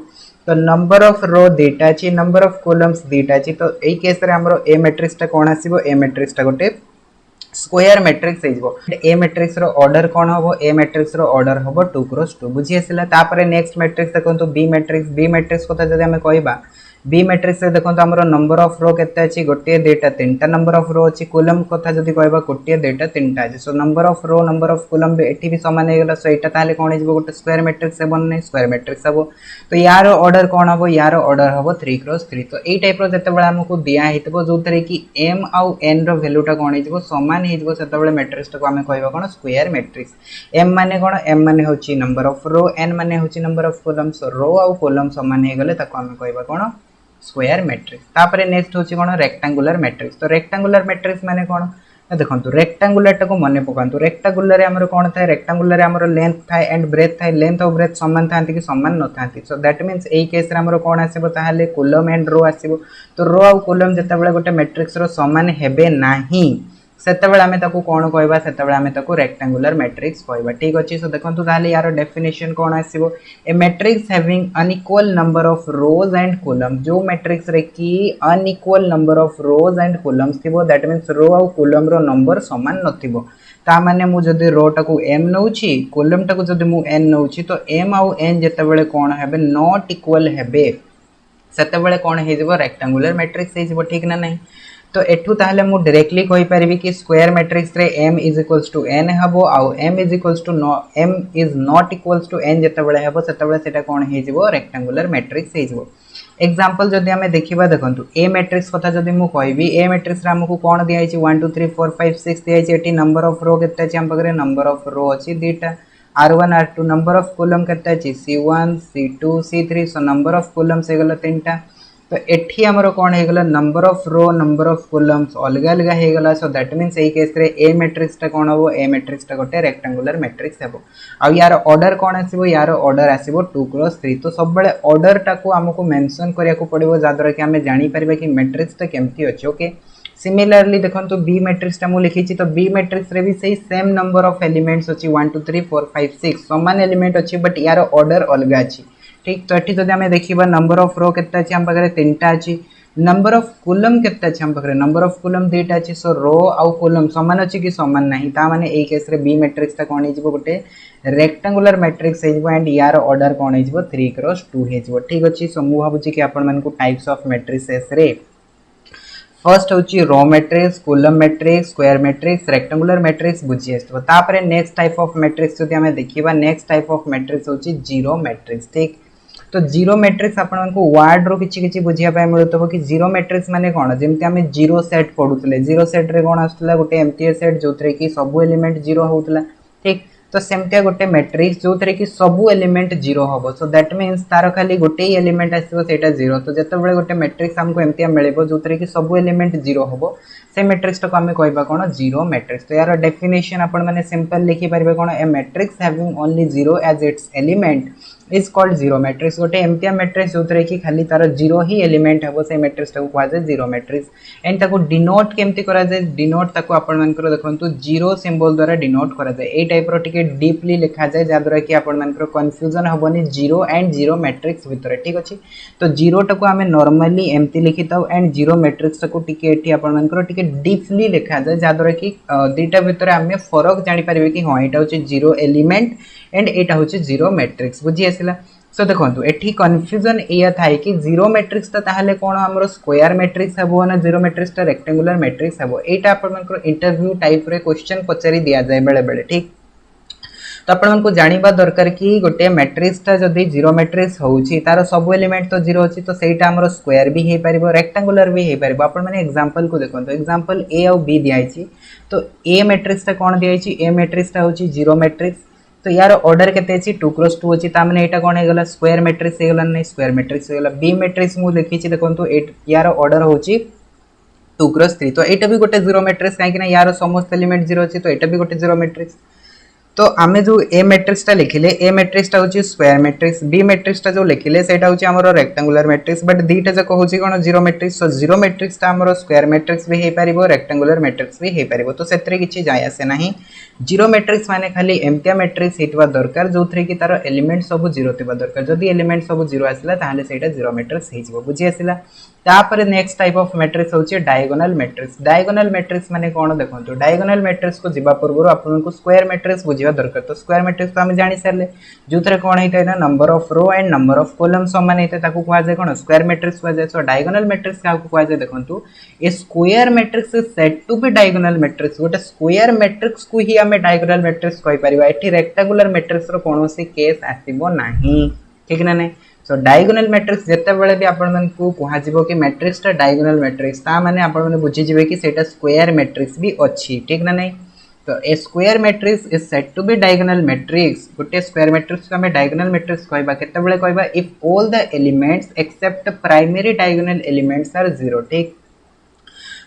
A: तो नंबर ऑफ रो दुईटा अछि नंबर ऑफ कॉलम्स दुईटा अछि। तो एई केस रे हमरो ए मैट्रिक्स टा कोन आसीबो ए मैट्रिक्स टा गोटे स्क्वायर मैट्रिक्स हेजबो। ए मैट्रिक्स रो ऑर्डर कोन हबो ए मैट्रिक्स रो ऑर्डर हबो 2 क्रॉस 2 बुझी आसिला। तापरे नेक्स्ट मैट्रिक्स देखंतु बी मैट्रिक्स। बी मैट्रिक्स कथा जदि हमें कहबा बी मैट्रिक्स रे देखंतु हमरो नंबर ऑफ रो केते अछि गोटे दुईटा तीनटा नंबर ऑफ रो अछि। कॉलम कथा जदि कहबा गोटे दुईटा तीनटा अछि। So number of row number of column बे एठी भी समान हे गेला। सो एटा ताले कोन हेजबो गोटे स्क्वायर मैट्रिक्स हेबो नै स्क्वायर मैट्रिक्स हबो। तो यार ऑर्डर कोन हबो यार ऑर्डर हबो 3 क्रॉस 3। तो एई टाइप रो जतेबेला हमकु दिया हेतबो जोथरे कि m आउ n रो वैल्यू टा कोन हेजबो समान हेजबो सेतेबेले मैट्रिक्स टा को हमें कहबा कोन स्क्वायर मैट्रिक्स। m माने कोन m माने होची नंबर ऑफ रो, n माने होची नंबर ऑफ कॉलम। सो रो आउ कॉलम समान हे गेले ताको हमें कहबा कोन स्क्वायर मैट्रिक्स। तापरे नेक्स्ट होची कोन रेक्टेंगुलर मैट्रिक्स। तो रेक्टेंगुलर मैट्रिक्स माने कोन देखंतु रेक्टेंगुलर टाको मने पकांतु। रेक्टेंगुलर रे हमरो कोन थाए रेक्टेंगुलर रे हमरो लेंथ थाए एंड ब्रेथ थाए। लेंथ और ब्रेथ समान थांती कि समान न थांती। सो दैट मींस एई केस रे हमरो कोन आसीबो ताहाले कॉलम एंड रो आसीबो। तो रो और कॉलम जेतेबेले गोटे मैट्रिक्स रो समान हेबे नाही सेतेबेले हमें ताको कोन कहबा सेतेबेले हमें ताको रेक्टेंगुलर मैट्रिक्स कहबा ठीक अछि। सो देखंतु ताहाले यार डेफिनेशन कोन आसीबो a matrix having unequal number of rows and column. जो मैट्रिक्स रे की unequal number of rows and columns थिबो दैट मींस रो और कॉलम रो नंबर समान नथिबो। ता माने मु जदि रो टाको m नउची कॉलम टाको जदि मु n नउची तो m आउ n जेतेबेले कोन हेबे नॉट इक्वल हेबे सेतेबेले कोन हे जिवो रेक्टेंगुलर मैट्रिक्स हे जिवो ठीक ना नहीं। तो एठू ताहले मु डायरेक्टली कहि परबी कि स्क्वायर मैट्रिक्स रे m is equals to n हबो आउ m is equals to m is not equals to n जेतेबेले हेबो सेतेबेले सेटा कोन हे जिवो रेक्टेंगुलर मैट्रिक्स हे जिवो। एग्जांपल जदि हमें देखिबा देखंतु ए मैट्रिक्स कथा जदि मु कहबी ए मैट्रिक्स रे हमकु कोन दिया छि 1 2 3 4 5 6 दिया छि। एटी नंबर ऑफ रो केते छि हम पगरे नंबर ऑफ रो अछि दुईटा r1 r2 number of column केते छि c1 c2 c3। So number of columns हे गेला तीनटा। तो एठी हमरो कोन हे गेला number of row number of columns अलग अलग हे गेला। सो दैट मींस एई केस रे ए मैट्रिक्स टा कोन हबो ए मैट्रिक्स टा गोटे रेक्टेंगुलर मैट्रिक्स हेबो। आ यार ऑर्डर कोन आसीबो यार ऑर्डर आसीबो 2 क्रॉस 3। तो सब बेले ऑर्डर टा को हमकु मेंशन करिया को पड़िबो जादरा कि हमें जानि परबे कि मैट्रिक्स टा केमती अछि ओके। सिमिलरली देखो बी मैट्रिक्स टा मु लिखी तो बी मैट्रिक्स रे भी सही सेम नंबर ऑफ एलिमेंट्स अच्छी 1 2 3 4 5 6 समान एलिमेंट अच्छी बट यार ऑर्डर अलग अच्छी ठीक। तो ये जब आम देखा नंबर ऑफ रो के आम पाखे 3टा अच्छी नंबर ऑफ कॉलम केते अछि हम पाखरे नंबर ऑफ कॉलम दुईटा अछि सो रो आउ कॉलम समान अछि कि समान नाही ता माने ए केस रे बी मैट्रिक्स ता कोन हिजबो गोटे रेक्टेंगुलर मैट्रिक्स हिजबो एंड यार ऑर्डर कोन हिजबो 3 क्रॉस 2 हिजबो ठीक अछि। सो मु भाबुछि कि आपण मन को टाइप्स ऑफ मैट्रिसेस रे फर्स्ट होची row matrix column matrix square matrix rectangular matrix बुझी आस्तो तापरे नेक्स्ट टाइप ऑफ मैट्रिक्स जदि हमें देखिबा नेक्स्ट टाइप ऑफ मैट्रिक्स होची जीरो मैट्रिक्स ठीक। तो जीरो मैट्रिक्स आपण को वर्ड रो किछि किछि बुझिया पाए मिलतबो कि जीरो मैट्रिक्स माने कोन जेमति हमें जीरो सेट पढुतले जीरो सेट रे कोन आस्तला गोटे एमटी सेट जोथरे कि सब एलिमेंट जीरो होतला ठीक। तो सेमतिया गोटे मैट्रिक्स जोथरे कि सब एलिमेंट जीरो होबो सो दैट मींस तार खाली गोटे ही एलिमेंट आसीबो सेटा जीरो। तो जते बेले गोटे मैट्रिक्स हमको एमतिया मिलेबो जोथरे कि सब एलिमेंट जीरो होबो से मैट्रिक्स को हमें कहबा कोन जीरो मैट्रिक्स। तो यार डेफिनेशन आपण माने सिंपल लिखि परबे कोन a matrix having only zero as its element is called zero matrix गोटे एमतिया मैट्रिक्स जोथरे कि खाली तार जीरो ही एलिमेंट हबो से मैट्रिक्स को कहवा जाय जीरो मैट्रिक्स। एंड ताको डिनोट केमति करा जाय डिनोट ताको आपण मानकर देखंतु जीरो सिंबल द्वारा डिनोट करा जाय ए टाइप रो टिके डीपली लिखा जाय जा द्वारा कि आपण मानकर कंफ्यूजन हबोनी जीरो एंड जीरो मैट्रिक्स भितरे ठीक अछि। तो जीरो टाको हमें नॉर्मली एमति लिखिताउ एंड जीरो मैट्रिक्स को टिके एठी आपण मानकर टिके डीपली लिखा जाय जा द्वारा कि दुईटा भितरे हमें फरक जानि परिबे कि हां एटा होची जीरो एलिमेंट एंड एटा होची जीरो मैट्रिक्स बुझी आसिला। सो देखो एठी कन्फ्यूजन या थाए कि जीरो मैट्रिक्स ताहले कोन हमरो स्क्वायर मैट्रिक्स हबो ना जीरो मैट्रिक्स ता रेक्टेंगुलर मैट्रिक्स हबो एटा आपण मानकर इंटरव्यू टाइप रे क्वेश्चन पचारि दिया जाय बेले बेले ठीक। तो आपण को जानिबा दरकार कि गोटे मैट्रिक्स ता जदी जीरो मैट्रिक्स होउची तार सब एलिमेंट तो जीरो अछि तो सेटा हमरो स्क्वायर भी हे परिबो रेक्टेंगुलर भी हे परिबो। आपण माने एग्जांपल को देखो एग्जांपल ए और बी दिया आइची तो ए मैट्रिक्स ता कोन दिया आइची ए मैट्रिक्स ता होची जीरो मैट्रिक्स। तो यार ऑर्डर केते अछि 2 क्रॉस 2 अछि ता माने एटा कोन हे गला स्क्वायर मैट्रिक्स हे गला नै स्क्वायर मैट्रिक्स हे गला। बी मैट्रिक्स मु लिखि छि देखंतु यार ऑर्डर होची 2 क्रॉस 3 तो एटा भी गोटे जीरो मैट्रिक्स काहे कि ना यार समस्त एलिमेंट जीरो अछि तो एटा भी गोटे जीरो मैट्रिक्स। तो आमे जो ए मैट्रिक्स टा लिखिले ए मैट्रिक्स टा होची स्क्वायर मैट्रिक्स बी मैट्रिक्स टा जो लिखिले सेटा होची हमरो रेक्टेंगुलर मैट्रिक्स बट दीटा जको होची कोन zero matrix. So zero matrix टा हमरो स्क्वायर मैट्रिक्स भी हे परिबो रेक्टेंगुलर मैट्रिक्स भी हे परिबो तो सेतरे किछि जाय आसे नाही। जीरो मैट्रिक्स माने खाली एमतिया मैट्रिक्स हेतबा दरकार जोथरे कि तार एलिमेंट सब जीरो थिबा दरकार जदी एलिमेंट सब जीरो आसला ताहाले सेटा जीरो मैट्रिक्स हे जिवो बुझी आसिला। तापर नेक्स्ट टाइप ऑफ मैट्रिक्स होची डायगोनल मैट्रिक्स। डायगोनल मैट्रिक्स माने कोन देखंतु डायगोनल मैट्रिक्स को जिबा पूर्व आपन को स्क्वायर मैट्रिक्स बुझिबा दरकार। तो स्क्वायर मैट्रिक्स तो हम जानि सरले जोथरे कोन हेतै ना number of row and number of column समान हेतै ताकू कहवा जाय कोन स्क्वायर मैट्रिक्स कहवा जाय। सो डायगोनल मैट्रिक्स का कहवा जाय देखंतु a square matrix is said to be diagonal matrix गोटे स्क्वायर मैट्रिक्स को ही हमें डायगोनल मैट्रिक्स कहि परिबा एठी रेक्टेंगुलर मैट्रिक्स रो कोनोसी केस आसीबो नाही ठीक ना नै। सो डायगोनल मैट्रिक्स जते बेले भी आपण मन को कहा जिवो कि मैट्रिक्स ता डायगोनल मैट्रिक्स ता माने आपण मन बुझी जिवे कि सेटा स्क्वायर मैट्रिक्स भी अछि ठीक ना नै। तो a square matrix is said to be diagonal matrix गोटे स्क्वायर मैट्रिक्स को हमें डायगोनल मैट्रिक्स कहबा केते बेले कहबा if all the elements except primary diagonal elements are zero ठीक।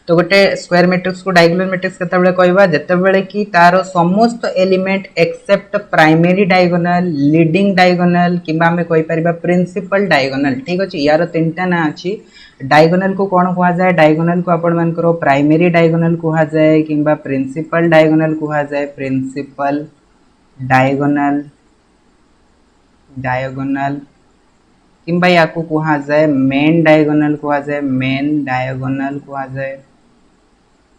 A: तो गोटे स्क्वायर मैट्रिक्स को डायगोनल मैट्रिक्स केते बेले कहबा जते बेले कि तारो समस्त element except primary diagonal leading diagonal किबा हमें कहि परिबा प्रिंसिपल डायगोनल ठीक अछि। यार तीनटा ना अछि डायगोनल को कोन कहवा जाय डायगोनल को आपण मान करो प्राइमरी डायगोनल कहवा जाय किबा प्रिंसिपल डायगोनल कहवा जाय प्रिंसिपल डायगोनल डायगोनल किबा याको कहवा जाय मेन डायगोनल कहवा जाय मेन डायगोनल कहवा जाय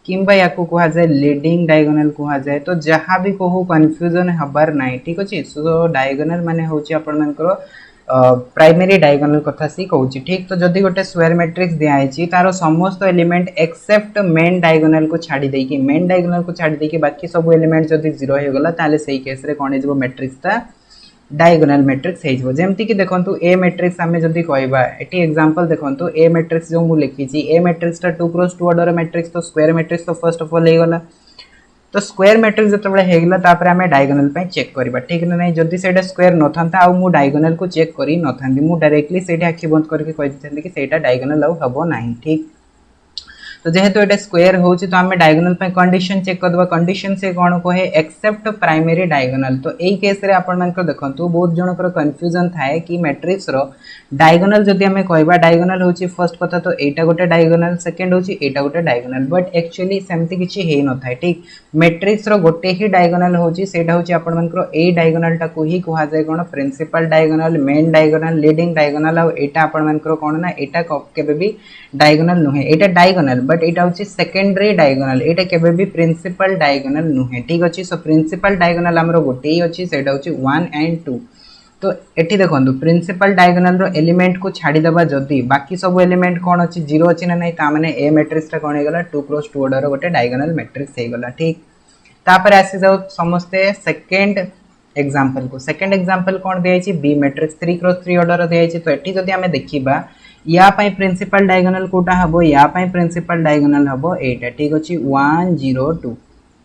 A: किंबा याको कहा जाए लीडिंग डायगोनल कहा जाए। तो जहाँ भी कहू कन्फ्यूजन हबार नाई ठीक अच्छे। सो डायगोनल माने होची आपण मानकर प्राइमरी डायगोनल कथा सी कहूची ठीक। तो जदि गोटे स्क्वायर मैट्रिक्स दिया आइची तारो समस्त एलिमेंट एक्सेप्ट मेन डायगोनल को छाड़ी देकी मेन डायगोनल को छाड़ी देकी बाकी सब एलिमेंट जदि जीरो हो गला ताले सही केस रे कोन हेजबो मैट्रिक्स ता डायगोनल मैट्रिक्स हेजबो। जेमति कि देखंतु ए मैट्रिक्स हमें जदि कहबा एटी एग्जांपल देखंतु ए मैट्रिक्स जो मु लिखी छी ए मैट्रिक्स ता 2 क्रॉस 2 ऑर्डर मैट्रिक्स तो स्क्वायर मैट्रिक्स तो फर्स्ट ऑफ ऑल हे गला। तो स्क्वायर मैट्रिक्स जते बळे हे गला तापर हमें डायगोनल पे चेक करबा ठीक ना नै। जदि सेटा स्क्वायर न थांता आ मु डायगोनल को चेक करी न थांदी मु डायरेक्टली सेटा आखि बंद करके कहि दिथंदी कि सेटा डायगोनल आ हबो नाही ठीक। तो जेहेतु एटा स्क्वायर होची तो हमें डायगोनल पे कंडीशन चेक करदबा कंडीशन से कोन कहे एक्सेप्ट प्राइमरी डायगोनल। तो एई केस रे आपण मानकर देखंतु बहुत जनकर कंफ्यूजन थाए कि मैट्रिक्स रो डायगोनल जदि हमें कहबा डायगोनल होची फर्स्ट कथा तो एटा गोटे डायगोनल सेकंड होची एटा गोटे डायगोनल बट एक्चुअली सेमति किछि हेई न थाए ठीक। मैट्रिक्स रो गोटे ही डायगोनल होची सेटा होची आपण मानकर ए डायगोनल टा को ही कहा जाय कोन principal diagonal main diagonal leading diagonal आ एटा आपण मानकर कोन ना एटा केबे भी डायगोनल नुहे एटा डायगोनल बट एटा होची सेकेंडरी डायगोनल एटा केबे भी प्रिंसिपल डायगोनल नुहे ठीक अछि। सो प्रिंसिपल डायगोनल हमरो गोटे ही अछि सेटा होची 1 एंड 2। तो एठी देखंतु प्रिंसिपल डायगोनल रो एलिमेंट को छाडी दबा जदी बाकी सब एलिमेंट कोन अछि 0 अछि ना नै ता माने ए मैट्रिक्स टा कोन हे गला 2 क्रॉस 2 ऑर्डर रो गोटे डायगोनल मैट्रिक्स हे गला ठीक। तापर आसी जाउ समस्ते सेकंड एग्जांपल को सेकंड एग्जांपल कोन दे अछि बी मैट्रिक्स 3 क्रॉस 3 ऑर्डर रो दे अछि। तो एठी जदी हमें देखिबा या पई प्रिंसिपल डायगोनल कोटा हबो या पई प्रिंसिपल डायगोनल हबो एटा ठीक अछि 1 0 2।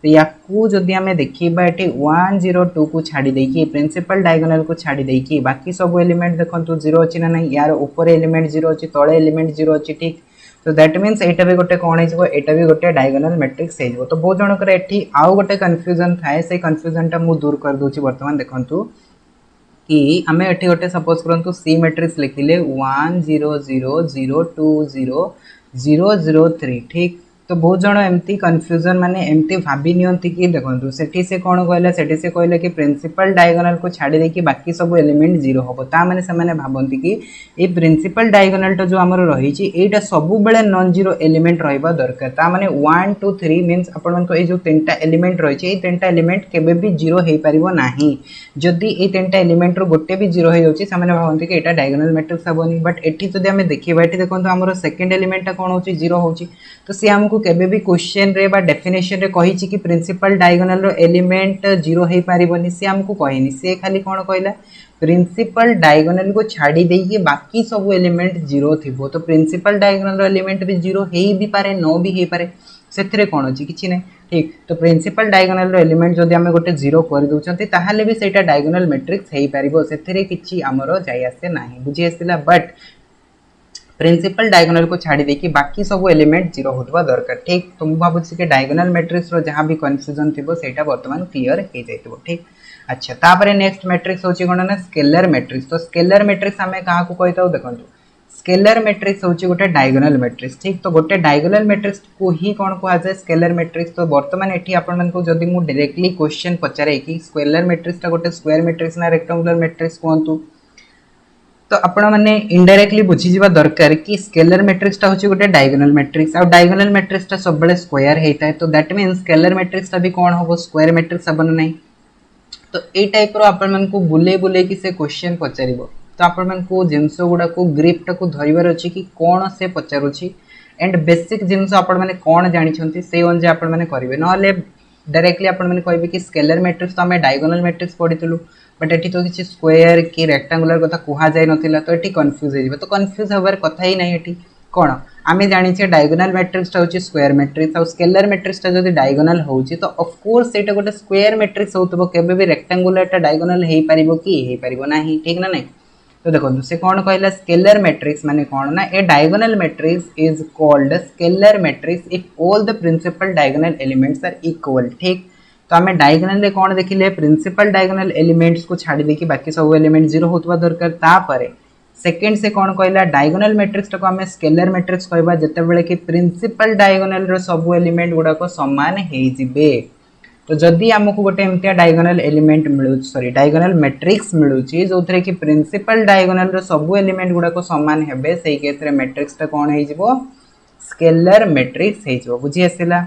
A: तो या को जदी हमें देखिबा एठी 1 0 2 को छाडी देकी प्रिंसिपल डायगोनल को छाडी देकी बाकी सब एलिमेंट देखंतु 0 अछि ना नै यार ऊपर एलिमेंट 0 अछि तळे एलिमेंट 0 अछि ठीक। तो दैट मींस एटा भी गोटे कोन हेजबो एटा भी गोटे डायगोनल मैट्रिक्स हेजबो। तो बहुत जनकर एठी आउ गोटे कंफ्यूजन थाए से कंफ्यूजन टा मु दूर कर दोची वर्तमान देखंतु कि हमें एठी गोटे सपोज करंतु सी मैट्रिक्स लिखिले 1 0 0 0 2 0 0 0 3 ठीक। तो बहुत जण एमती कंफ्यूजन माने एमती भाबी नियंती कि देखंतु सेठी से कोन कहला सेठी से कहले कि प्रिंसिपल डायगोनल को छाडी दे कि बाकी सब एलिमेंट 0 होबो ता माने से माने भाबंती कि ए प्रिंसिपल डायगोनल तो जो हमर रही छि एटा सब बेले नॉन जीरो एलिमेंट रहबा दरकार ता माने 1 2 3 मींस आपण मन को ए जो तीनटा एलिमेंट रही छि ए तीनटा एलिमेंट केबे भी 0 हेई परिबो नाही। जदि ए तीनटा एलिमेंट रो गोटे भी 0 हे जाउछि से माने भाबंती कि एटा डायगोनल मैट्रिक्स हबोनी बट एठी जदि हमें देखिबा एठी देखंतु हमर सेकंड एलिमेंट ता कोन होछि 0 होछि। तो से हमको केबे भी क्वेश्चन रे बा डेफिनेशन रे कहि छि कि प्रिंसिपल डायगोनल रो एलिमेंट 0 हेई परिबोनी से हमको कहिनी से खाली कोन कहला प्रिंसिपल डायगोनल को छाडी देई कि बाकी सब एलिमेंट 0 थिबो। तो प्रिंसिपल डायगोनल रो एलिमेंट भी 0 हेई भी पारे न भी हेई पारे सेथरे कोन अछि किछि नै ठीक। तो प्रिंसिपल डायगोनल रो एलिमेंट जदि हमें गोटे 0 कर दोचंती ताहाले भी सेटा डायगोनल मैट्रिक्स हेई परिबो सेथरे किछि हमरो जाय आसे नाही बुझि आसिला। बट प्रिंसिपल डायगोनल को छाडी दे कि बाकी सब एलिमेंट 0 होतबा दरकार ठीक। तो मु भाबुछि कि डायगोनल मैट्रिक्स रो जहां भी कंफ्यूजन थिबो सेटा वर्तमान क्लियर हे जाइतबो ठीक। अच्छा तापरे नेक्स्ट मैट्रिक्स होछि कोन ना स्केलर मैट्रिक्स। तो स्केलर मैट्रिक्स हमें कहा को कहताउ देखंतु स्केलर मैट्रिक्स होछि गोटे डायगोनल मैट्रिक्स ठीक। तो गोटे डायगोनल मैट्रिक्स को ही कोन कहा जाय स्केलर मैट्रिक्स। तो वर्तमान एठी आपण मन को जदी मु डायरेक्टली क्वेश्चन पचारे कि स्केलर मैट्रिक्स ता गोटे स्क्वायर मैट्रिक्स ना रेक्टेंगुलर मैट्रिक्स कोंतु तो आपण माने इनडायरेक्टली बुझी जिबा दरकार कि स्केलर मैट्रिक्स ता होछि गोटे डायगोनल मैट्रिक्स आ डायगोनल मैट्रिक्स ता सब बेले स्क्वायर हेता है। तो दैट मींस स्केलर मैट्रिक्स ता भी कोन होबो स्क्वायर मैट्रिक्स हबन नै। तो ए टाइप रो आपण मन को बुले बुले कि से क्वेश्चन पचारिबो तो आपण मन को जिंस गुडा को ग्रिप टा को धरिबार अछि कि कोन से पचारुछि एंड बेसिक जिंस आपण माने कोन जानि छंती से ओन जे आपण माने करिवे नले डायरेक्टली आपण माने कहबे कि स्केलर मैट्रिक्स तो हमें डायगोनल मैट्रिक्स पढितलु बट एठी तो किछि स्क्वायर कि रेक्टेंगुलर कथा कुहा जाय नथिला तो एठी कंफ्यूज हे जिवो। तो कंफ्यूज होबार कथा ही नै एठी कोन आमे जानि छे डायगोनल मैट्रिक्स ता होछि स्क्वायर मैट्रिक्स आ स्केलर मैट्रिक्स ता जदि डायगोनल होछि तो ऑफ कोर्स एटा गोटे स्क्वायर मैट्रिक्स होतबो केबे भी रेक्टेंगुलर ता डायगोनल हेई परिबो कि हेई परिबो नाही ठीक ना नै। तो देखो से कौन कहला स्केलर मैट्रिक्स माने कौन ना a diagonal matrix is called scalar matrix if all the principal diagonal elements are equal ठीक। तो हमें डायगोनल रे कौन देखिले प्रिंसिपल डायगोनल एलिमेंट्स को छाडी देकी बाकी सब एलिमेंट 0 होतबा दरकार तापरे सेकंड से कौन कहला डायगोनल मैट्रिक्स को हमें स्केलर मैट्रिक्स कहबा जते बेले कि प्रिंसिपल डायगोनल रो सब एलिमेंट गुडा को समान हेई जिबे। तो जदि हमको गोटे एमतिया डायगोनल एलिमेंट मिलु सॉरी डायगोनल मैट्रिक्स मिलुची जोथरे कि प्रिंसिपल डायगोनल रो सब एलिमेंट गुडा को समान हेबे सेही केस रे मैट्रिक्स ता कोन हेई जिवो स्केलर मैट्रिक्स हेई जिवो बुझी आसिला।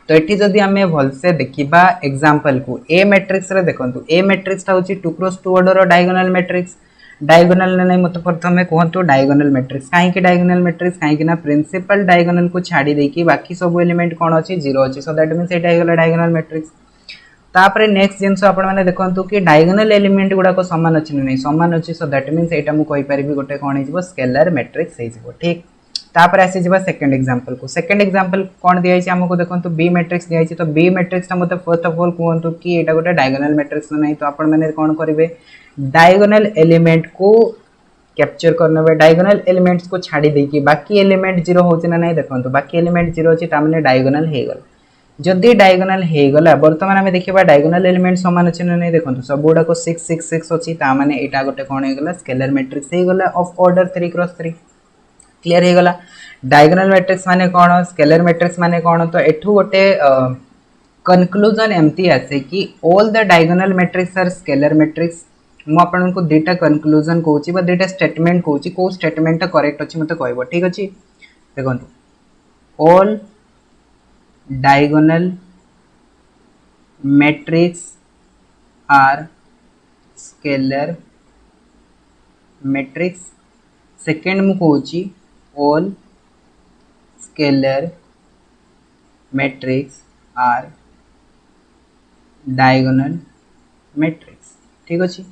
A: तो एठी जदि हमें भल से देखिबा एग्जांपल को ए मैट्रिक्स रे देखंतु ए मैट्रिक्स ता होची 2 क्रॉस 2 ऑर्डर रो डायगोनल मैट्रिक्स डायगोनल नै मत प्रथमे कहंतु डायगोनल मैट्रिक्स काहे कि डायगोनल मैट्रिक्स काहे कि ना प्रिंसिपल डायगोनल को छाडी देकी बाकी सब एलिमेंट कोन अछि 0 अछि। सो that means Etah हेगला diagonal matrix. तापरे नेक्स्ट जिंस आपण माने देखंतु कि डायगोनल एलिमेंट गुडा को समान अछि नै समान अछि। सो दैट मींस एटा मु कहि परिबी गोटे कोन हेजिवो स्केलर मैट्रिक्स हेजिवो ठीक। तापर आसी जिबा सेकंड एग्जांपल को सेकंड एग्जांपल कोन दिया छै हमको देखंतु बी मैट्रिक्स दिया छै। तो बी मैट्रिक्स ता मते फर्स्ट ऑफ ऑल कहंतु कि एटा गोटे डायगोनल मैट्रिक्स नै। तो आपण माने कोन करिवे डायगोनल एलिमेंट को कैप्चर करने डायगोनल एलिमेंट्स को छाड़ी देकी बाकी एलिमेंट 0 होची ना नहीं देखंतु बाकी एलिमेंट 0 अछि ता माने डायगोनल हे गला जदि डायगोनल हे गला वर्तमान आमे देखिबा डायगोनल एलिमेंट समान अछि ना नहीं देखंतु सब गुडा को 6 6 6 अछि ता माने एटा गोटे कोन हे गला स्केलर मैट्रिक्स हे गला ऑफ ऑर्डर 3 क्रॉस 3 क्लियर हे गला डायगोनल मैट्रिक्स माने कोन स्केलर मैट्रिक्स माने कोन तो एठू गोटे कंक्लूजन एमती आसे कि all the diagonal matrix are scalar matrix मु आपन को दुटा कंक्लूजन कहूची बा दुटा स्टेटमेंट कहूची को स्टेटमेंट करेक्ट अछि मते कहबो ठीक अछि देखंतु all diagonal matrix are scalar matrix second मु कहूची all scalar matrix are diagonal matrix ठीक अछि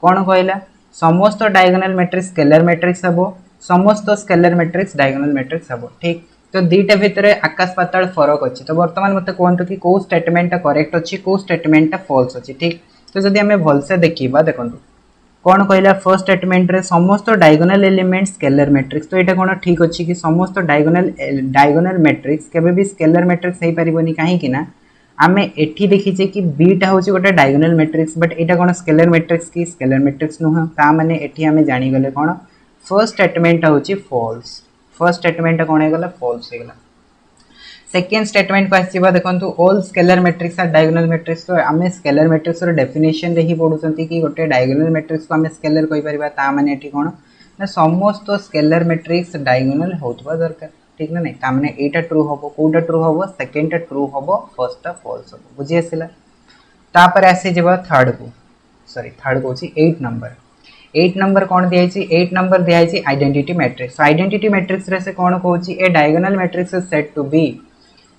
A: कोन कहला समस्त डायगोनल मैट्रिक्स स्केलर मैट्रिक्स हबो समस्त स्केलर मैट्रिक्स डायगोनल मैट्रिक्स हबो ठीक तो दीटा भितर आकाश पाताल फरक अछि तो वर्तमान मते कोनतो कि को स्टेटमेंट करेक्ट अछि को स्टेटमेंट फॉल्स अछि ठीक तो जदि हमें भल से देखिबा देखंतु कोन कहला फर्स्ट स्टेटमेंट रे समस्त डायगोनल एलिमेंट स्केलर मैट्रिक्स तो एटा कोन ठीक अछि कि समस्त डायगोनल मैट्रिक्स केबे भी स्केलर मैट्रिक्स हे परिबोनी काहे कि ना आमे एठी देखिचे कि बीटा होची गोटे डायगोनल मैट्रिक्स बट एटा कोन स्केलर मैट्रिक्स की स्केलर मैट्रिक्स नुह ता माने एठी हमें जानि गले कोन फर्स्ट स्टेटमेंट होची फॉल्स फर्स्ट स्टेटमेंट कोन हे गला फॉल्स हे गला सेकंड स्टेटमेंट को आसीबा देखंतु all scalar matrix are diagonal matrix तो आमे स्केलर मैट्रिक्स रो डेफिनेशन रे ही पढुचंती कि गोटे डायगोनल मैट्रिक्स को आमे स्केलर कहि परिबा ता माने एठी कोन ना समस्त स्केलर मैट्रिक्स डायगोनल होतबा दरकार ठीक ना नहीं ता माने एटा ट्रू होबो कोटा ट्रू होबो सेकंड टा ट्रू होबो फर्स्ट टा फॉल्स होबो बुझि आसिला तापर आसी जेबा थर्ड को छी 8 नंबर कोन दिया छी 8 नंबर दिया छी आइडेंटिटी मैट्रिक्स आइडेंटिटी मैट्रिक्स रे से कोन कहूची a diagonal matrix is said to be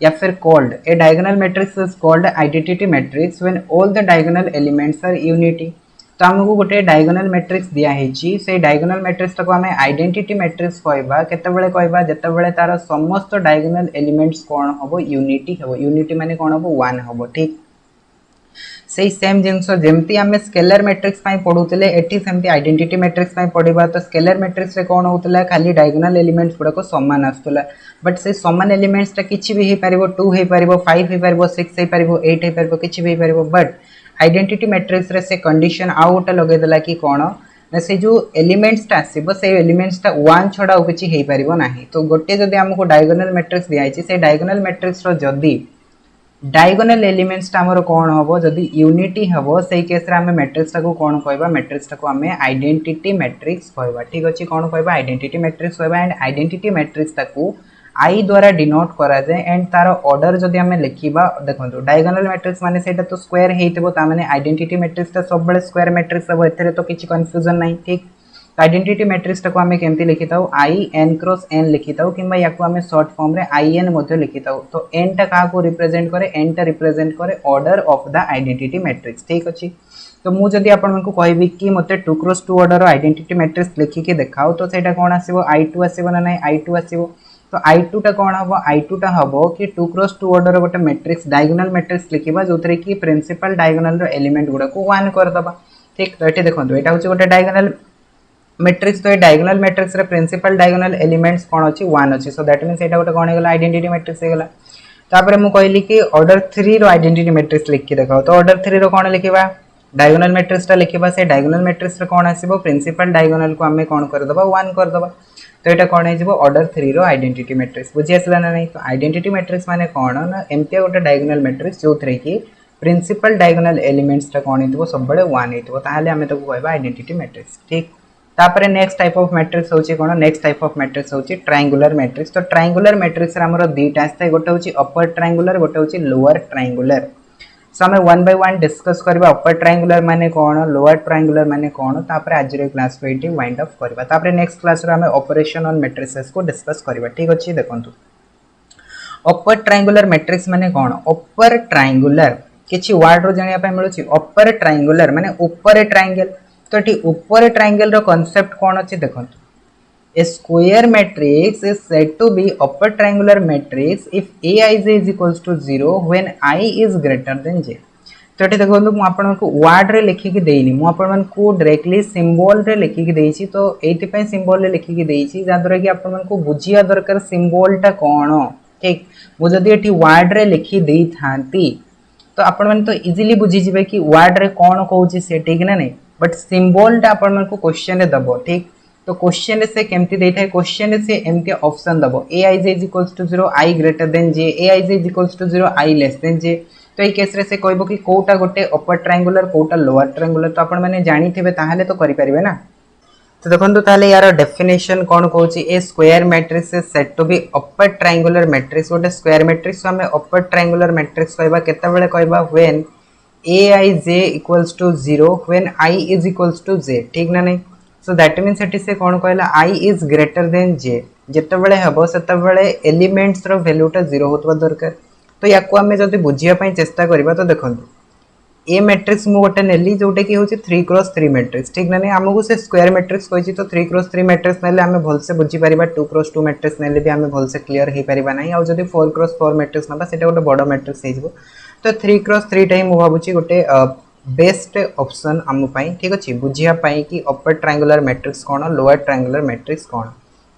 A: या फिर called a diagonal matrix is called identity matrix when all the diagonal elements are unity तो हमको गोटे डायगोनल मैट्रिक्स दिया हेची से डायगोनल मैट्रिक्स को हमें आइडेंटिटी मैट्रिक्स कहबा केतेबेले कहबा जेतेबेले तार समस्त डायगोनल एलिमेंट्स कोन होबो यूनिटी माने कोन होबो 1 होबो ठीक सेही सेम जिंस जेमती हमें स्केलर मैट्रिक्स पई पढुतले एठी सेमती आइडेंटिटी मैट्रिक्स पई पढिबा तो स्केलर मैट्रिक्स रे कोन होतला खाली डायगोनल एलिमेंट्स गुडा को समान आस्तला बट से समान एलिमेंट्स ता किछि भी हे परिबो 2 हे परिबो 5 हे परिबो 6 हे परिबो 8 हे परिबो किछि भी हे परिबो बट आइडेंटिटी मैट्रिक्स रे से कंडीशन आउ गोटे लगे देला कि कोन ना से जो एलिमेंट्स ता आसीबो से एलिमेंट्स ता 1 छोडा किछि हे परिबो नाही तो गोटे जदी हमको डायगोनल मैट्रिक्स दिया छि से डायगोनल मैट्रिक्स रो जदी डायगोनल एलिमेंट्स ता हमरो कोन होबो जदी यूनिटी हबो सेही केस रे हमें मैट्रिक्स ता को कोन कहबा मैट्रिक्स ता को हमें आइडेंटिटी मैट्रिक्स कहबा ठीक अछि कोन कहबा आइडेंटिटी मैट्रिक्स कहबा एंड आइडेंटिटी मैट्रिक्स ता को आई द्वारा डिनोट करा जाय एंड तार ऑर्डर जदी हमें लिखिबा देखंतु डायगोनल मैट्रिक्स माने सेटा तो स्क्वायर हेइतबो ता माने आइडेंटिटी मैट्रिक्स ता सब बळे स्क्वायर मैट्रिक्स हबो एथरे तो किछि कंफ्यूजन नाही ठीक आइडेंटिटी मैट्रिक्स ता को हमें केमती लिखिताउ आई n क्रॉस n लिखिताउ किबा याको हमें शॉर्ट फॉर्म रे in मध्ये लिखिताउ तो n ता का को रिप्रेजेंट करे n ता रिप्रेजेंट करे order of the identity matrix ठीक अछि तो मु जदी आपन को कहबी कि मते 2 क्रॉस 2 ऑर्डर आइडेंटिटी मैट्रिक्स लिखि के देखाओ तो सेटा कोन आसीबो i2 आसीबो ना नाही i2 आसीबो तो i2 टा कोन हबो i2 टा हबो कि 2 क्रॉस 2 ऑर्डर गोटे मैट्रिक्स डायगोनल मैट्रिक्स लिखिबा जोतरे कि प्रिंसिपल डायगोनल रो एलिमेंट गुडा को 1 कर दबा ठीक तो एठी देखंतु एटा होची गोटे डायगोनल मैट्रिक्स तो डायगोनल मैट्रिक्स रे प्रिंसिपल डायगोनल एलिमेंट्स कोन अछि 1 अछि सो दैट मींस एटा गोटे कोन हेगला आइडेंटिटी मैट्रिक्स हेगला तापरे मु कहली कि ऑर्डर 3 रो आइडेंटिटी मैट्रिक्स लिख के देखाओ तो ऑर्डर 3 रो कोन लिखिबा डायगोनल मैट्रिक्स ता लिखिबा से डायगोनल मैट्रिक्स रे कोन आसीबो प्रिंसिपल डायगोनल को हमें कोन कर दबा 1 कर दबा तो एटा कोन हे जिवो ऑर्डर 3 रो आइडेंटिटी मैट्रिक्स बुझि आसला ना नहीं तो आइडेंटिटी मैट्रिक्स माने कोन ना एमते गोटे डायगोनल मैट्रिक्स जोथरे कि प्रिंसिपल डायगोनल एलिमेंट्स ता कोन हेतिबो सब बळे 1 हेतिबो ताहाले हमें तो कहबा आइडेंटिटी मैट्रिक्स ठीक तापरे नेक्स्ट टाइप ऑफ मैट्रिक्स होची कोन नेक्स्ट टाइप ऑफ मैट्रिक्स होची ट्रायंगुलर मैट्रिक्स तो ट्रायंगुलर मैट्रिक्स रे हमरो दीटा आस्ते गोटे होची अपर ट्रायंगुलर गोटे होची लोअर ट्रायंगुलर सो हमें 1 बाय 1 डिस्कस करबा अपर ट्रायंगुलर माने कोन लोअर ट्रायंगुलर माने कोन तापरे आज रे क्लास को एटी वाइंड अप करबा तापरे नेक्स्ट क्लास रे हमें ऑपरेशन ऑन मैट्रिसेस को डिस्कस करबा ठीक अछि देखंतु अपर ट्रायंगुलर मैट्रिक्स माने कोन अपर ट्रायंगुलर किछि वर्ड रो जानिया पय मिलुछि अपर ट्रायंगुलर माने ऊपर ट्रायंगल तो ठी ऊपर ट्रायंगल रो कांसेप्ट कोन अछि देखंतु a square matrix is said to be upper triangular matrix if aij is equals to 0 when I is greater than j तो ये देखो मुझे आपको वर्ड रे लिखिकी देनी मुझे डायरेक्टली सिंबल रे लिखिकी देइछि तो एइति सिंबल रे लिखिकी देइछि जाद्वारा कि आपको बुझिया दरकार सिंबलटा कौन ठीक मुझे ये वर्ड रे लिखि दे थांती तो आपण मैंने तो इजिली बुझीजे कि वर्ड रे कौन कौन से ठीक ना नहीं बट सिंबलटा आपण को क्वेश्चन रे दबो ठीक तो क्वेश्चन से केमती देता है क्वेश्चन से एमती ऑप्शन दबो a i j is equals to 0 i greater than j a i j is equals to 0 i less than j तो ये केस रे से कहबो कि कोटा गोटे अपर ट्रायंगुलर कोटा लोअर ट्रायंगुलर तो आपण माने जानि थिबे ताहाले तो करि परिबे ना तो देखो ताले यार डेफिनेशन कौन कहूँ a square matrix is set to be upper triangular matrix गोटे स्क्वायर मैट्रिक्स को हमें अपर ट्रायंगुलर मैट्रिक्स कहबा केतेबेले कहबा when aij equals to 0 when i is equals to j ठीक ना नहीं सो दैट मींस सेठी से कौन कहला i is greater then j जेतेबेले हबो सेतेबेले एलिमेंट्स रो वैल्यूटा 0 होतबा दरकार तो याको हमें जदि बुझिया पई चेष्टा करबा तो देखंतु ए मैट्रिक्स मु गोटे नेली जोटा कि होची 3x3 मैट्रिक्स ठीक ना नहीं हमको से स्क्वायर मैट्रिक्स कहछि तो 3x3 मैट्रिक्स नेले हमें भल से बुझी परिबा 2x2 मैट्रिक्स नेले भी हमें भल से क्लियर हे परिबा नाही आ जदि 4x4 मैट्रिक्स नबा सेटा गोटे बड़ मैट्रिक्स हे जिवो तो 3x3 टाइम मु भाबुची गोटे बेस्ट ऑप्शन हम पई ठीक अछि बुझिया पई कि अपर ट्रायंगुलर मैट्रिक्स कोन लोअर ट्रायंगुलर मैट्रिक्स कोन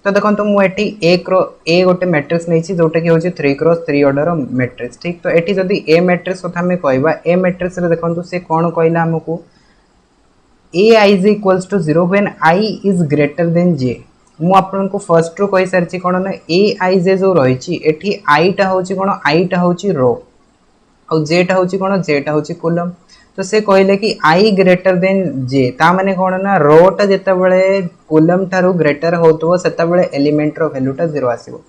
A: तो देखो तो मुझे ए गोटे मैट्रिक्स नहीं जोटा कि हूँ 3x3 ऑर्डर मैट्रिक्स ठीक तो ये जदि ए मैट्रिक्स कथा हमें कहबा ए मैट्रिक्स रे देखो से कौन कहला हमको a i j equals to 0 when i is greater than j मु आपको फर्स्ट रू कहि सारछि कोन ना ए आई जे जो रही एठी आई टा होची कोन आई टा होची रो और जे टा होची कोन जे टा होची कॉलम तो से कहले कि आई ग्रेटर देन जे ता माने कोन ना रो टा जेतेबेले कॉलम थारु ग्रेटर होतबो सेतेबेले एलिमेंट रो वैल्यूटा 0 आसीबो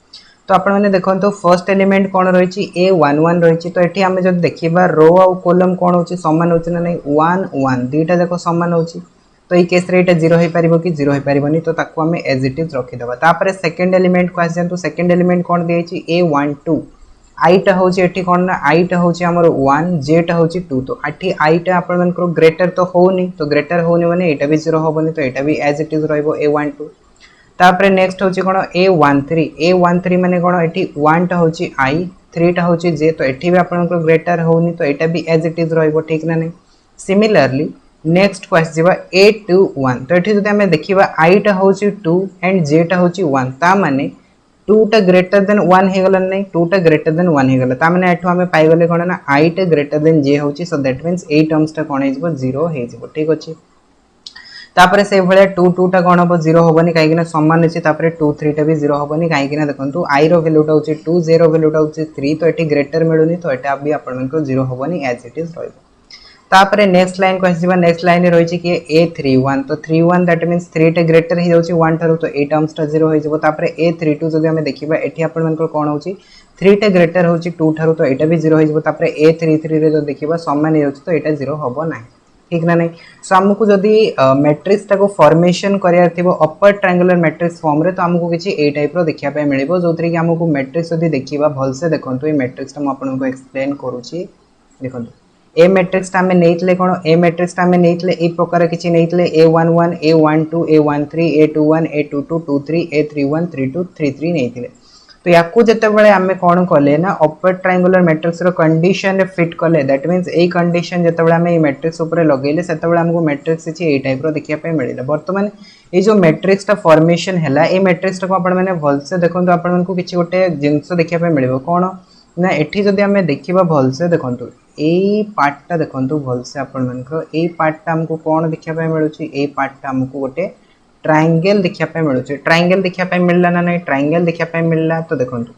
A: तो आपण माने देखंतो फर्स्ट एलिमेंट कोन रहिछि a11 रहिछि तो एठी हमें जब देखिबा रो और कॉलम कोन होछि समान होछि ना नहीं 1 1 दीटा जाको समान होछि तो ई केस रे एटा 0 हे परिबो कि 0 हे परिबोनी तो ताको हमें एज इट इज रखि देबा तापर सेकंड एलिमेंट को आसे तो सेकंड एलिमेंट कोन देछि a12 आईटा होची एठी कोन ना आईटा होची हमर 1 जेटा होची 2 तो आठी आईटा आपण मन को ग्रेटर तो होनी तो ग्रेटर होनी माने एटा भी 0 होबनी तो एटा भी एज इट इज रहइबो a12 तापर नेक्स्ट होची कोन a13 माने कोन एठी 1 टा होची i 3 टा होची j तो एठी भी आपण को ग्रेटर होनी तो एटा भी एज इट इज रहइबो ठीक ना नहीं सिमिलरली नेक्स्ट क्वेश्चन जीवा a21 तो एठी जदि हमें देखिबा i टा होची 2 एंड j टा होची 1 ता माने 2 टा ग्रेटर देन 1 हे गलन नहीं 2 टा ग्रेटर देन 1 हे गला ता माने एठो हमें पाई गले कोन ना i टा ग्रेटर देन j होची सो दैट मींस ए टर्म्स टा कोन हेजबो 0 हेजबो ठीक अछि तापर से भले 2 2 टा कोन हो 0 होबनी काई कि समान अछि तापर 2 3 टा भी 0 होबनी काई कि देखंतु i रो वैल्यू टा होची 2 0 वैल्यू टा होची 3 तो एठी ग्रेटर मिलुनी तो एटा भी आपण मन को 0 होबनी एज इट इज रहइबो तापर नेक्स्ट लाइन को आसीबा नेक्स्ट लाइन रे रहिछि कि a31 तो 31 दैट मींस 3 टा ग्रेटर ही जाउछि 1 थारु तो ए टर्म्स टा 0 होई जबो तापर a32 जदि हमें देखिबा एठी आपण मन को कोन होछि 3 टा ग्रेटर होछि 2 थारु तो एटा भी 0 होई जबो तापर a33 रे जो देखिबा समान ही होछि तो एटा 0 होबो नाही ठीक ना नहीं सो हमको जदि मैट्रिक्स टा को फॉर्मेशन करिया थिबो अपर ट्रायंगुलर मैट्रिक्स फॉर्म रे तो हमको किछि ए टाइप रो देखिया पे मिलिबो जोतरे कि हमको मैट्रिक्स जदि देखिबा भल से देखंतु ए मैट्रिक्स टा म आपन को एक्सप्लेन करूछि देखंतु ए मैट्रिक्स टा में नेइतले कोन ए मैट्रिक्स टा में नेइतले ए प्रकार किछि नेइतले a11 a12 a13 a21 a22 23 a31 32 33 नेइतले तो याकू जते बेले हमें कोन कले ना अपर ट्रायंगुलर मैट्रिक्स रो कंडीशन रे फिट कले दैट मींस ए कंडीशन जते बेले हमें ए मैट्रिक्स ऊपर लगेले सेते बेले हमको मैट्रिक्स अछि ए टाइप रो देखिया पे मिलिला वर्तमान ए जो मैट्रिक्स टा फॉर्मेशन हैला ए मैट्रिक्स टा को आपण माने भल से देखंतु आपण मन को किछि गोटे जिंस देखिया पे मिलिबो कोन ना एठी जदि हमें देखिबा भल से देखंतु ए पार्ट टा देखंतु भल से आपण मन को ए पार्ट टा हमको कोन देखिया पे मिलुची ए पार्ट टा हमको गोटे ट्रायंगल देखिया पे मिलुची ट्रायंगल देखिया पे मिलला ना नहीं ट्रायंगल देखिया पे मिलला तो देखंतु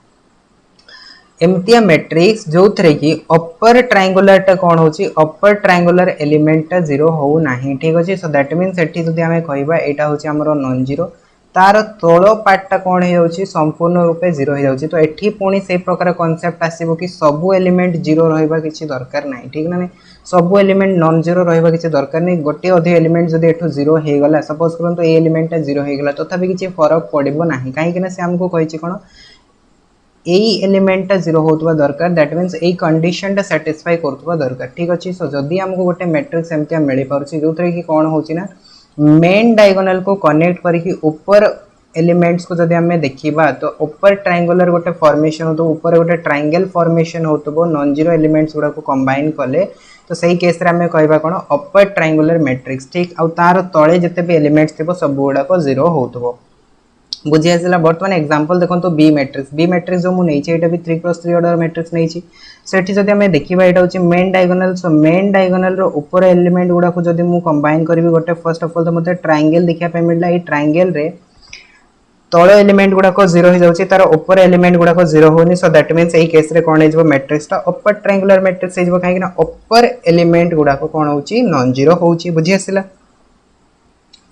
A: एमतिया मैट्रिक्स जो थरे कि अपर ट्रायंगुलर टा कोन होची अपर ट्रायंगुलर एलिमेंट टा 0 हो नाही ठीक अछि सो दैट मींस एठी जदि हमें कहबा एटा होची हमरो नॉन जीरो तार तोल पार्टा कौन हो संपूर्ण रूपे 0 हो जाउछि तो एठी पुणी से प्रकार कांसेप्ट आसीबो कि सबु एलिमेंट 0 रहबा किछि दरकार नाही ठीक ना नहीं सबु एलिमेंट नॉन जीरो रहबा किछि दरकार नहीं गोटे अधिक एलिमेंट जदि एठो 0 हे गला सपोज करन ए एलिमेंट टा 0 हे गला तथापि किछि फरक पड़िबो नाही काहे कि ना से हमको कहिछि कोन ए एलिमेंट टा 0 होतबा दरकार दैट मींस ए कंडीशन टा सैटिस्फाई करतबा दरकार ठीक अछि सो जदि हमको गोटे मैट्रिक्स एमतिया मिलि पारछि जोथरे कि कोन होछि ना मेन डायगोनल को कनेक्ट करके ऊपर एलिमेंट्स को जदि आम देखा तो ऊपर ट्रायंगुलर गोटे फॉर्मेशन हो ऊपर गोटे ट्रायंगल फॉर्मेशन हो नॉन जीरो एलिमेंट्स गुड़ा कंबाइन कले तो सही केस रे आम कहवा कौन अपर ट्रायंगुलर मैट्रिक्स ठीक आउ तार तले जिते भी एलिमेंट्स थी सब गुड़ाक जीरो हो बुझी आसला बर्तमान एग्जांपल देखो बी मैट्रिक्स जो मुझे भी 3x3 ऑर्डर मैट्रिक्स नहीं सेठी जदि आम देखा यहाँ हूँ main diagonal so main diagonal ऊपर एलिमेंट गुड़ा को जब मुझे कंबाइन करी गोटे फर्स्ट ऑफ ऑल तो मतलब ट्रायंगल देखा मिलला ये ट्रायंगल रे तल एलिमेंट गुड़ाक जीरो हो जाऊँगी तार ऊपर एलिमेंट गुड़ाक जीरो होनी सो दैट मीन्स यही केस कौन हो मैट्रिक्स अपर ट्रायंगुलर मैट्रिक्स हो कहीं अपर एलिमेंट गुड़ाक कौन हो नॉन जीरो हो बुझी आसला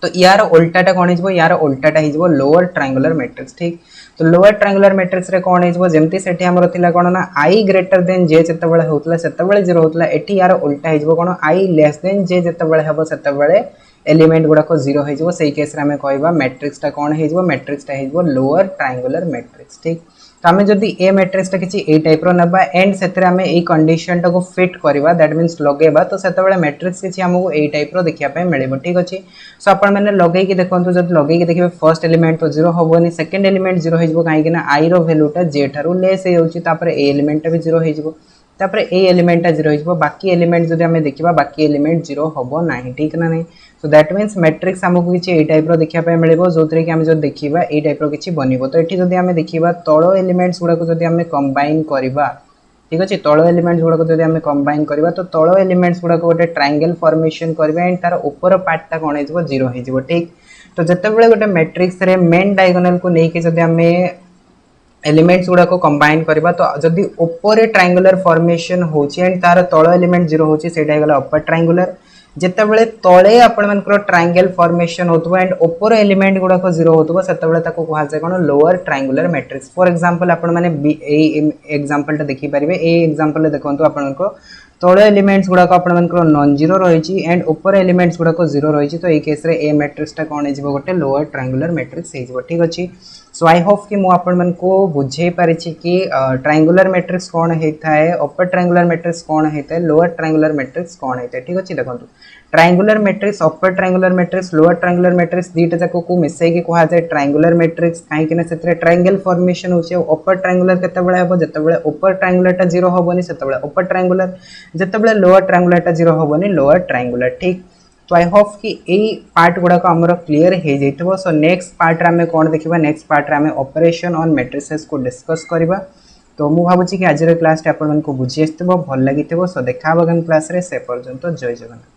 A: तो यार उल्टाटा कौन हो यार उल्टाटा हो लोअर ट्रायंगुलर मैट्रिक्स ठीक तो लोअर ट्रायंगुलर मैट्रिक्स रे कौन हो जमती सेठी हमर थिला कौन ना आई ग्रेटर देन जे जतबेले होतला सेतबेले जीरो होतला एठी यार उल्टा हो कौन आई लेस देन जे जतबेले हबो सेतबेले एलिमेंट गुड़ाक जीरो हो सही केस रे आमे कहबा मैट्रिक्स टा कौन हो मैट्रिक्स टा हो लोअर ट्रायंगुलर मैट्रिक्स ठीक तो आम जदि ए मैट्रिक्स किसी ए टाइप ना एंड से ये कंडीशन टाक फिट करवा दैट मीन्स लगेगा तो से मैट्रिक्स किसी आमको ए टाइप देखापी मिले ठीक अच्छे सो आप लगे देखो जब लगे देखिए फर्स्ट एलिमेंट तो जीरो हेनी सेकेंड एलिमेंट जीरो हो कहीं आई रैल्यूटा जे ठार लेस हो एलिमेंट भी जीरो हो ए एलिमेंट जीरो हो बाकी एलिमेंट जब आम देखा बाकी एलिमेंट जीरो हम ना ठीक ना नहीं सो दैट मीन्स मैट्रिक्स आमको किसी ए टाइप देखापी मिले जो थी कि जो देखा ए टाइप किसी बनब तो ये जब आम देखा तल एलिमेंट्स गुड़ाक जब आम कंबाइन करवा ठीक अच्छे तल एलिमेंट्स गुड़ाक जब आम कंबाइन करवा तो तल एलिमेंट्स गुड़ाक गोटे ट्रायंगल फॉर्मेशन करवा एंड तार ऊपर पार्टा कौन हो जीरो हो ठीक तो जितेबाला गोटे मैट्रिक्स रे मेन डायगोनल को लेकिन जब आम एलिमेंट्स गुड़ाक कंबाइन करवा तो जदि ऊपर ट्रायंगुलर फॉर्मेशन होची एंड तार तल एलिमेंट जीरो होची सेटा होगला अपर ट्रायंगुलर जितेबाला तले आपणकर ट्रायंगल फॉर्मेशन होतबो एंड ऊपर एलिमेंट गुड़ाक जीरो होतबो सेतेबाला ताको कहा जाय कोन lower triangular matrix for example आपण माने ए एग्जांपल टा देखि परिबे ए एग्जांपल ले देखंतु आपणको तले एलिमेंट्स गुड़ाक आपणकर नॉन जीरो रहिछि एंड ऊपर एलिमेंट्स गुड़ाक जीरो रहिछि तो ए केस रे ए मैट्रिक्स टा कोन हिजबो गोटे लोअर ट्रायंगुलर मैट्रिक्स हिजबो ठीक अछि सो आई होप कि मु आपण मन को बुझे पारिछि कि ट्रायंगुलर मैट्रिक्स कौन होता है अपर ट्रायंगुलर मैट्रिक्स कौन होता है लोअर ट्रायंगुलर मैट्रिक्स कौन होता है ठीक अच्छे देखो ट्रायंगुलर मैट्रिक्स अपर triangular matrix lower triangular matrix दुईटा जाक को मिसैकी कहा जाए ट्रायंगुलर मैट्रिक्स कहीं से ट्रायंगल फॉर्मेशन होची अपर ट्रायंगुलर केतेबेले हेबो जेतेबेले अपर ट्रायंगुलर जीरो हेनी सेतेबेले अपर ट्रायंगुलर जेतेबेले लोअर ट्रायंगुलर जीरो हेनी लोअर ट्रायंगुलर ठीक तो आई होप कि यही पार्ट गुड़ाक आमर क्लीयर हो जाइए सो नेक्स्ट पार्ट आम कौन देखा नेक्स्ट पार्ट आम ऑपरेशन ऑन मैट्रिसेस को डिस्कस करवा तो मुझे भावुँ कि आज क्लास आपको बुझी आसो भल लगी सो देखा क्लास रे से पर्यंत जय जगन्नाथ।